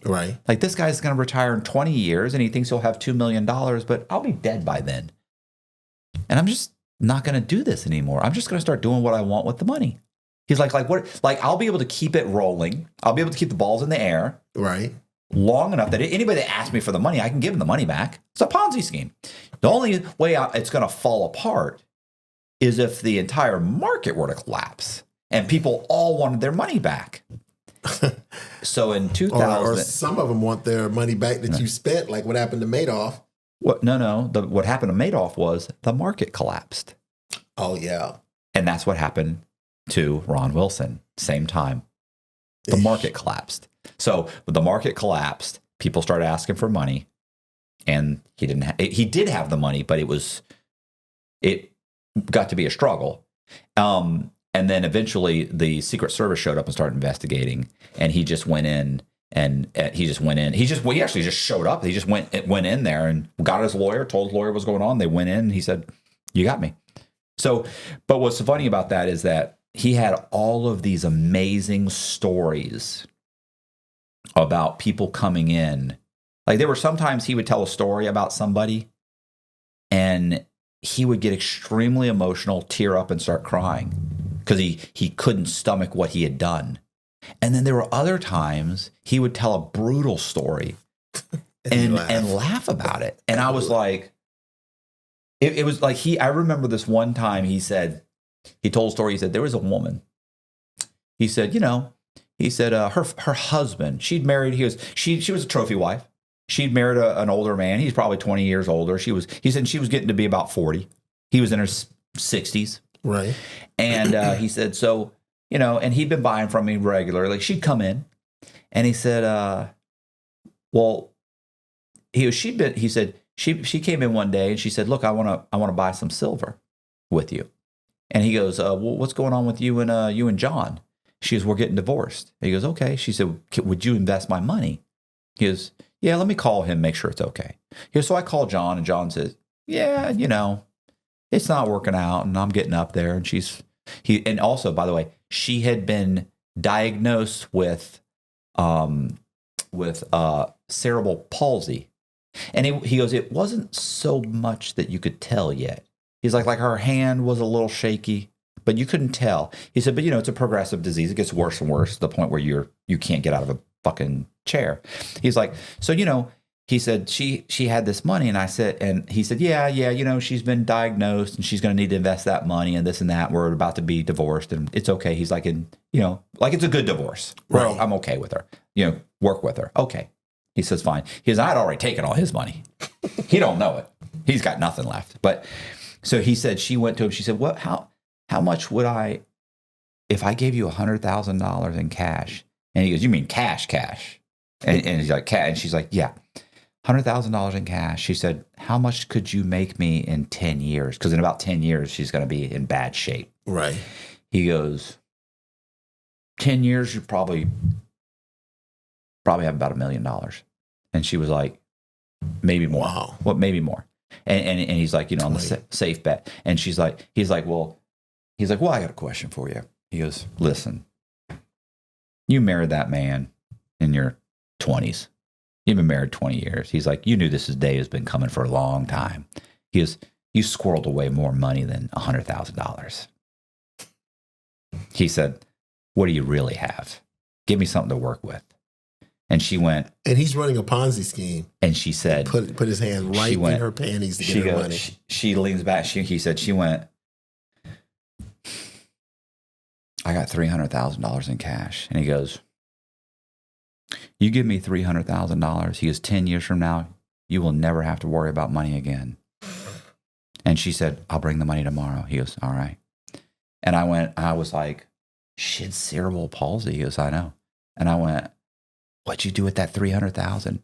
Right. Like, this guy's going to retire in 20 years and he thinks he'll have $2 million, but I'll be dead by then. And I'm just not going to do this anymore. I'm just going to start doing what I want with the money. He's like what? Like, I'll be able to keep it rolling. I'll be able to keep the balls in the air. Right. Long enough that anybody that asks me for the money, I can give them the money back. It's a Ponzi scheme. The only way it's going to fall apart is if the entire market were to collapse and people all wanted their money back. So in 2000, or some of them want their money back that you spent, like what happened to Madoff. What happened to Madoff was the market collapsed. Oh yeah, and that's what happened to Ron Wilson. Same time, the market collapsed. So when the market collapsed, people started asking for money, and he didn't. He did have the money, but it got to be a struggle. And then eventually the Secret Service showed up and started investigating, and he just went in he actually just showed up. He just went in there and got his lawyer, told his lawyer what was going on. They went in and he said, "You got me." So, but what's funny about that is that he had all of these amazing stories about people coming in. Like, there were sometimes he would tell a story about somebody and he would get extremely emotional, tear up, and start crying because he couldn't stomach what he had done. And then there were other times he would tell a brutal story and laugh about it. And I was like, it was like I remember this one time he told a story. He said, there was a woman. He said, her husband, she'd married, she was a trophy wife. She'd married an older man. He's probably 20 years older. He said she was getting to be about 40. He was in her 60s. Right. And he said, so, and he'd been buying from me regularly. Like, she'd come in and he said, she came in one day and she said, look, I want to buy some silver with you. And he goes, well, what's going on with you and John? She goes, we're getting divorced. And he goes, okay. She said, would you invest my money? He goes, yeah, let me call him, make sure it's okay. He goes, so I call John, and John says, yeah, it's not working out, and I'm getting up there. And and also, by the way, she had been diagnosed with cerebral palsy. And he goes, it wasn't so much that you could tell yet. He's like her hand was a little shaky, but you couldn't tell. He said, but it's a progressive disease. It gets worse and worse to the point where you can't get out of a fucking chair. He's like, so, he said, she had this money. And he said, yeah, she's been diagnosed and she's going to need to invest that money and this and that. We're about to be divorced and it's okay. He's like, like it's a good divorce. Right. Well, I'm okay with her, work with her. Okay. He says, fine. He says, I'd already taken all his money. He don't know it. He's got nothing left. But so he said, she went to him. She said, how much would if I gave you $100,000 in cash? And he goes, you mean cash? And he's like, cash. And she's like, yeah, $100,000 in cash. She said, how much could you make me in 10 years? Because in about 10 years, she's going to be in bad shape. Right. He goes, 10 years, you probably have about $1 million. And she was like, maybe more. Wow. What, maybe more. And he's like, on the safe bet. And he's like, well, I got a question for you. He goes, listen, you married that man in your 20s. You've been married 20 years. He's like, you knew this day has been coming for a long time. He goes, you squirreled away more money than $100,000. He said, what do you really have? Give me something to work with. And she went. And he's running a Ponzi scheme. And she said. Put his hand right in her panties to get her money. She leans back. He said, she went, I got $300,000 in cash. And he goes, you give me $300,000. He goes, 10 years from now, you will never have to worry about money again. And she said, I'll bring the money tomorrow. He goes, all right. And I was like, shit, cerebral palsy. He goes, I know. And I went, what'd you do with that 300,000?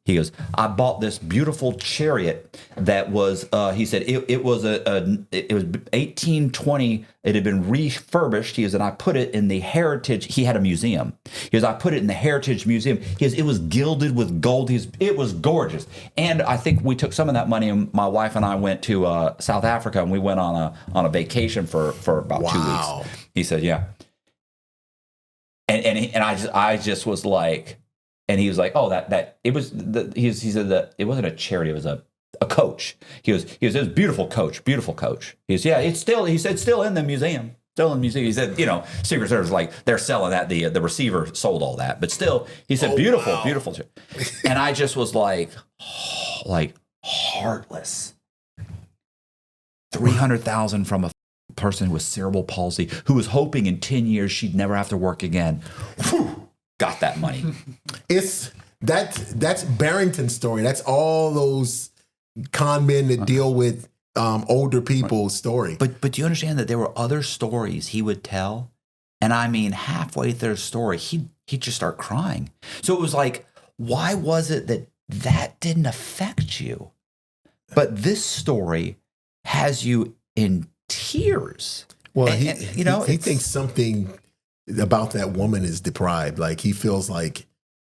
He goes, I bought this beautiful chariot that was, he said, it was 1820. It had been refurbished. He goes, and I put it in the Heritage. He had a museum. He goes, I put it in the Heritage Museum. He goes, it was gilded with gold. It was gorgeous. And I think we took some of that money, and my wife and I went to South Africa, and we went on a vacation for about 2 weeks. He said, yeah. And I just was like, and he was like, oh, that it was he said that it wasn't a charity, it was a coach. He was it was a beautiful coach. He goes, yeah, it's still, he said, still in the museum. Still in the museum. He said, Secret Service, like, they're selling that. The receiver sold all that. But still, he said, beautiful. And I just was like heartless. 300,000 from a person with cerebral palsy who was hoping in 10 years she'd never have to work again. Whew, got that money. That's Barrington's story. That's all those con men that deal with older people's story. But do you understand that there were other stories he would tell? And I mean, halfway through the story, he'd just start crying. So it was like, why was it that didn't affect you? But this story has you in tears. Well, he thinks something about that woman is deprived. Like, he feels like,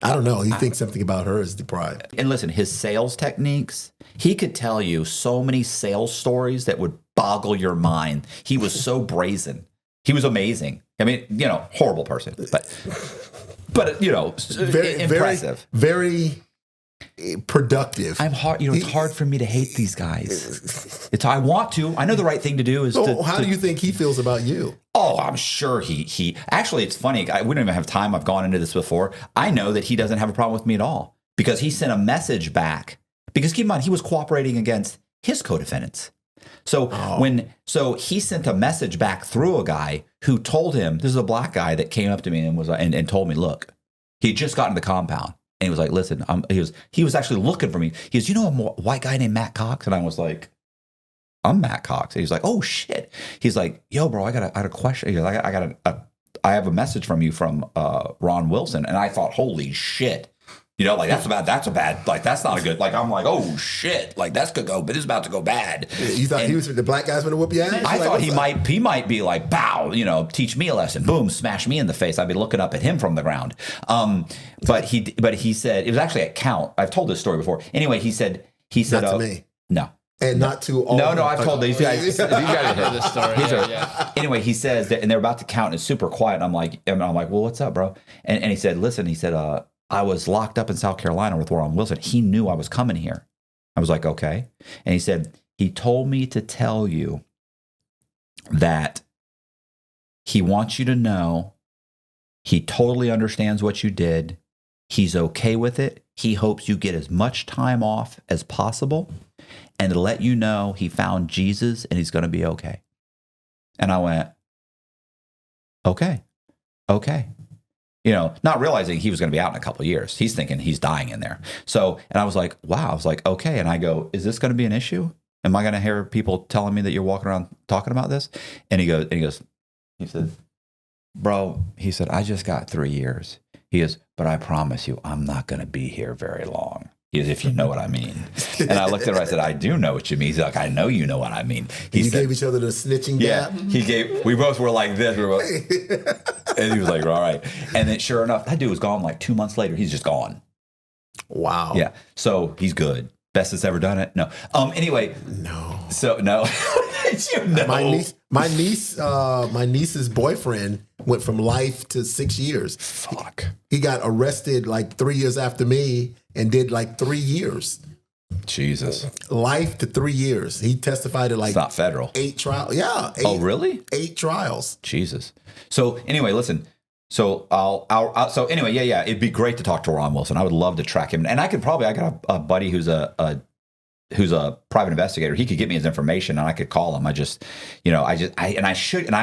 I don't know, he thinks something about her is deprived. And listen, his sales techniques, he could tell you so many sales stories that would boggle your mind. He was so brazen. He was amazing. I mean, horrible person, but impressive. Very productive. I'm hard. It's hard for me to hate these guys. I want to. I know the right thing to do is how do you think he feels about you? Oh, I'm sure he actually, it's funny. We don't even have time. I've gone into this before. I know that he doesn't have a problem with me at all because he sent a message back. Because keep in mind, he was cooperating against his co-defendants. So he sent a message back through a guy who told him, this is a black guy that came up to me and told me, look, he just got in the compound. And he was like, listen, he was actually looking for me. He goes, a white guy named Matt Cox? And I was like, I'm Matt Cox. And he's like, oh shit. He's like, yo, bro, I got a question. He goes, I have a message from you from Ron Wilson. And I thought, holy shit, You know, like that's a bad, like that's not a good, like I'm like, oh shit, like that's gonna go, but it's about to go bad. You thought the black guys gonna whoop your ass? I thought he might be like, bow, you know, teach me a lesson, boom, smash me in the face. I'd be looking up at him from the ground. But he said it was actually at Count. I've told this story before. Anyway, he said, not to me. No. And not to all. No, I've told these guys. These guys I've heard this story. Yeah. Anyway, he says that, and they're about to count, and it's super quiet. And I'm like, well, what's up, bro? And he said, listen, I was locked up in South Carolina with Warren Wilson. He knew I was coming here. I was like, okay. And he said, he told me to tell you that he wants you to know he totally understands what you did. He's okay with it. He hopes you get as much time off as possible, and to let you know he found Jesus and he's going to be okay. And I went, okay. You know, not realizing he was going to be out in a couple of years. He's thinking he's dying in there. So, and I was like, wow. I was like, okay. And I go, is this going to be an issue? Am I going to hear people telling me that you're walking around talking about this? And he said, bro, he said, I just got 3 years. He goes, but I promise you, I'm not going to be here very long. He goes, if you know what I mean. And I looked at him, I said, I do know what you mean. He's like, I know you know what I mean. You gave each other the snitching gap? Yeah, we both were like this. And he was like, all right. And then sure enough, that dude was gone like 2 months later. He's just gone. Wow. Yeah. So he's good. Best that's ever done it? No. Anyway. No. So, no. You know? My niece's boyfriend went from life to 6 years. Fuck. He got arrested like 3 years after me and did like 3 years. Jesus. Life to 3 years. He testified at like it's not federal. 8 trials. Yeah. Oh, really? 8 trials. Jesus. So anyway, listen. So so anyway, yeah. It'd be great to talk to Ron Wilson. I would love to track him, and I got a buddy who's a private investigator. He could get me his information, and I could call him. I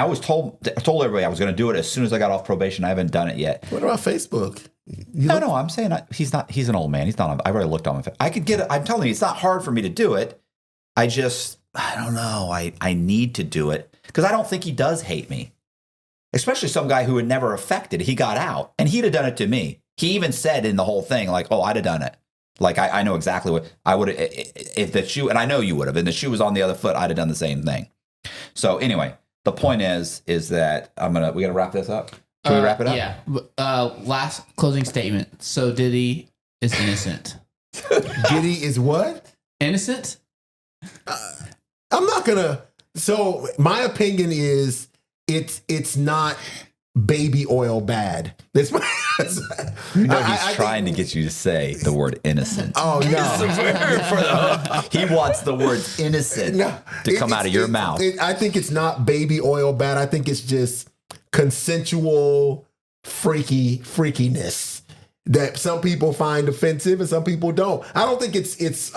always told everybody I was going to do it as soon as I got off probation. I haven't done it yet. What about Facebook? No, I'm saying he's not. He's an old man. He's not. I've already looked on him. I could get it. I'm telling you, it's not hard for me to do it. I don't know. I need to do it because I don't think he does hate me. Especially some guy who had never affected. He got out, and he'd have done it to me. He even said in the whole thing, like, "Oh, I'd have done it. Like, I know exactly what I would if the shoe, and I know you would have. And the shoe was on the other foot, I'd have done the same thing." So anyway, the point is that we got to wrap this up. Can we wrap it up? Yeah. Last closing statement. So Diddy is innocent. Diddy is what? Innocent? I'm not gonna. So my opinion is it's not baby oil bad. That's my. He's trying to get you to say the word innocent. Oh no! He wants the word innocent to come out of your mouth. I think it's not baby oil bad. I think it's just consensual freakiness that some people find offensive and some people don't. I don't think it's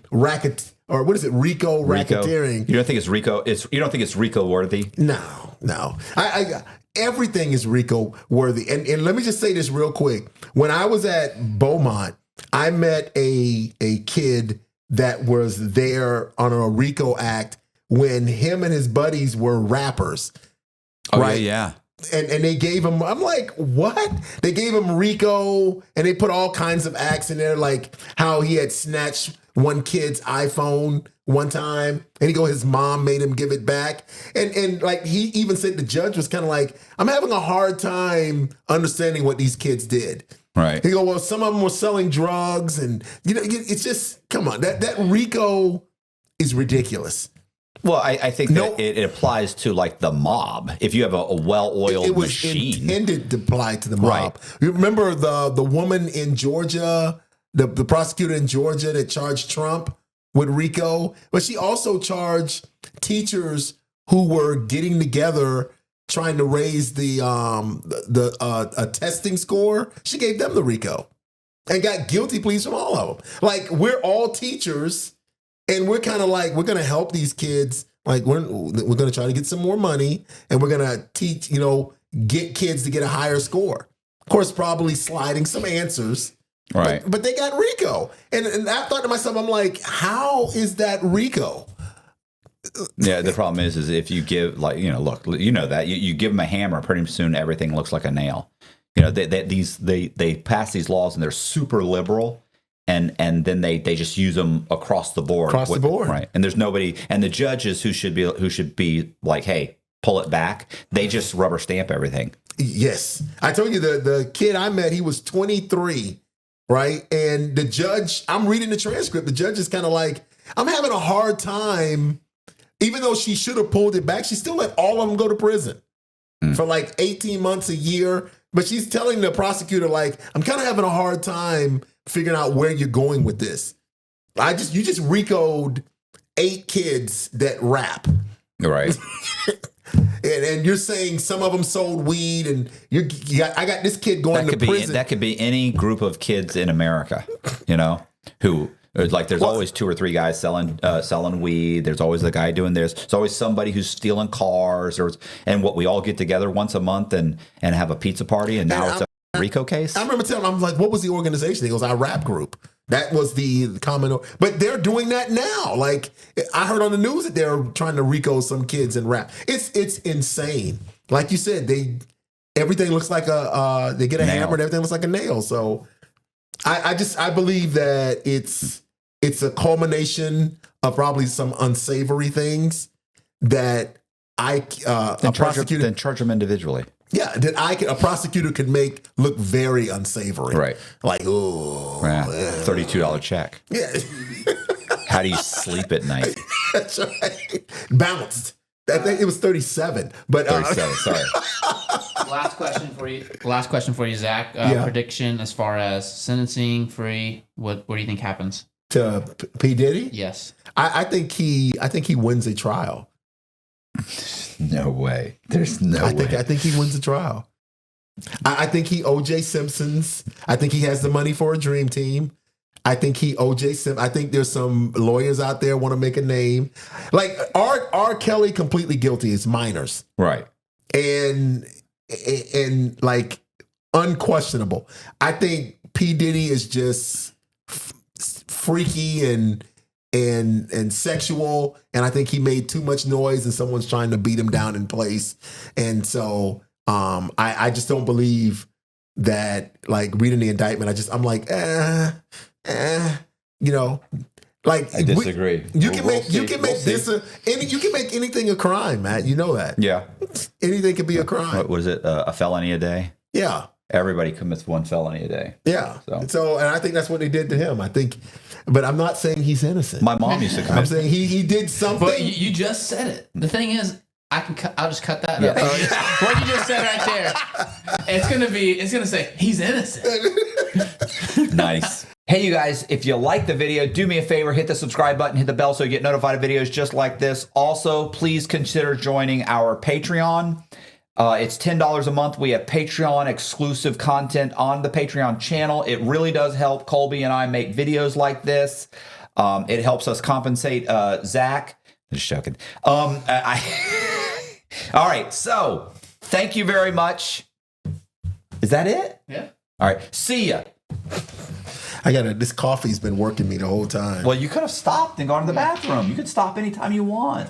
racket or what is it? RICO racketeering. You don't think it's RICO? You don't think it's RICO worthy? No. I everything is RICO worthy. And let me just say this real quick. When I was at Beaumont, I met a kid that was there on a RICO act when him and his buddies were rappers. Oh, right? Yeah. And they gave him, I'm like, what? They gave him RICO and they put all kinds of acts in there, like how he had snatched one kid's iPhone one time and his mom made him give it back. And like he even said the judge was kind of like, I'm having a hard time understanding what these kids did. Right. He go, well, some of them were selling drugs and, it's just, come on, that RICO is ridiculous. Well, I think that it applies to like the mob. If you have a well-oiled machine. It was intended to apply to the mob. Right. You remember the woman in Georgia, the prosecutor in Georgia that charged Trump with RICO? But she also charged teachers who were getting together trying to raise the testing score. She gave them the RICO and got guilty pleas from all of them. Like, we're all teachers. And we're kind of like, we're going to help these kids. Like, we're going to try to get some more money and we're going to teach, get kids to get a higher score. Of course, probably sliding some answers. Right. But they got RICO. And I thought to myself, I'm like, how is that RICO? Yeah, the problem is if you give, like, look, that you give them a hammer, pretty soon everything looks like a nail. You know, they pass these laws and they're super liberal. And then they just use them across the board. Right? And there's nobody. And the judges who should be like, hey, pull it back. They just rubber stamp everything. Yes, I told you the kid I met, he was 23, right? And the judge, I'm reading the transcript. The judge is kind of like, I'm having a hard time. Even though she should have pulled it back, she still let all of them go to prison for like 18 months, a year. But she's telling the prosecutor, like, I'm kind of having a hard time figuring out where you're going with this. You just RICO'd 8 kids that rap. Right. and you're saying some of them sold weed, and I got this kid going to prison. That could be any group of kids in America, you know, who like there's always 2 or 3 guys selling weed. There's always the guy doing this. There's always somebody who's stealing cars, and what we all get together once a month and have a pizza party. And now it's a RICO case. I remember telling him, I'm like, what was the organization? He goes, our rap group. That was the common. But they're doing that now. Like, I heard on the news that they're trying to RICO some kids and rap. It's insane. Like you said, everything looks like they get a hammer and everything looks like a nail. So I believe that it's a culmination of probably some unsavory things that then charge them individually. Yeah, that a prosecutor could make look very unsavory. Right. Like, oh. Yeah. $32 check. Yeah. How do you sleep at night? That's right. Bounced. I think it was 37. But 37, sorry. Last question for you, Zach. Prediction as far as sentencing, free. What do you think happens? To P. Diddy? Yes. I think he wins a trial. No way. There's no way. I think he wins the trial. I think he O.J. Simpsons. I think he has the money for a dream team. I think he O.J. Simpson. I think there's some lawyers out there want to make a name. Like R. Kelly, completely guilty. It's minors, right? And like unquestionable. I think P. Diddy is just freaky and sexual, and I think he made too much noise and someone's trying to beat him down in place. And so I just don't believe that, like, reading the indictment, I'm like, you know, like, I disagree. You can make anything a crime, Matt. You know that. Yeah. Anything can be a crime. What was it? A felony a day? Yeah. Everybody commits one felony a day. Yeah. So and I think that's what they did to him. But I'm not saying he's innocent. My mom used to commit. I'm saying he did something. But you just said it. The thing is, I'll just cut that up. What you just said right there. It's gonna say he's innocent. Nice. Hey, you guys, if you like the video, do me a favor, hit the subscribe button, hit the bell so you get notified of videos just like this. Also, please consider joining our Patreon. It's $10 a month. We have Patreon exclusive content on the Patreon channel. It really does help Colby and I make videos like this. It helps us compensate Zach. I'm just joking. All right, so thank you very much. Is that it? Yeah. All right, see ya. This coffee's been working me the whole time. Well, you could have stopped and gone to the bathroom. You could stop anytime you want.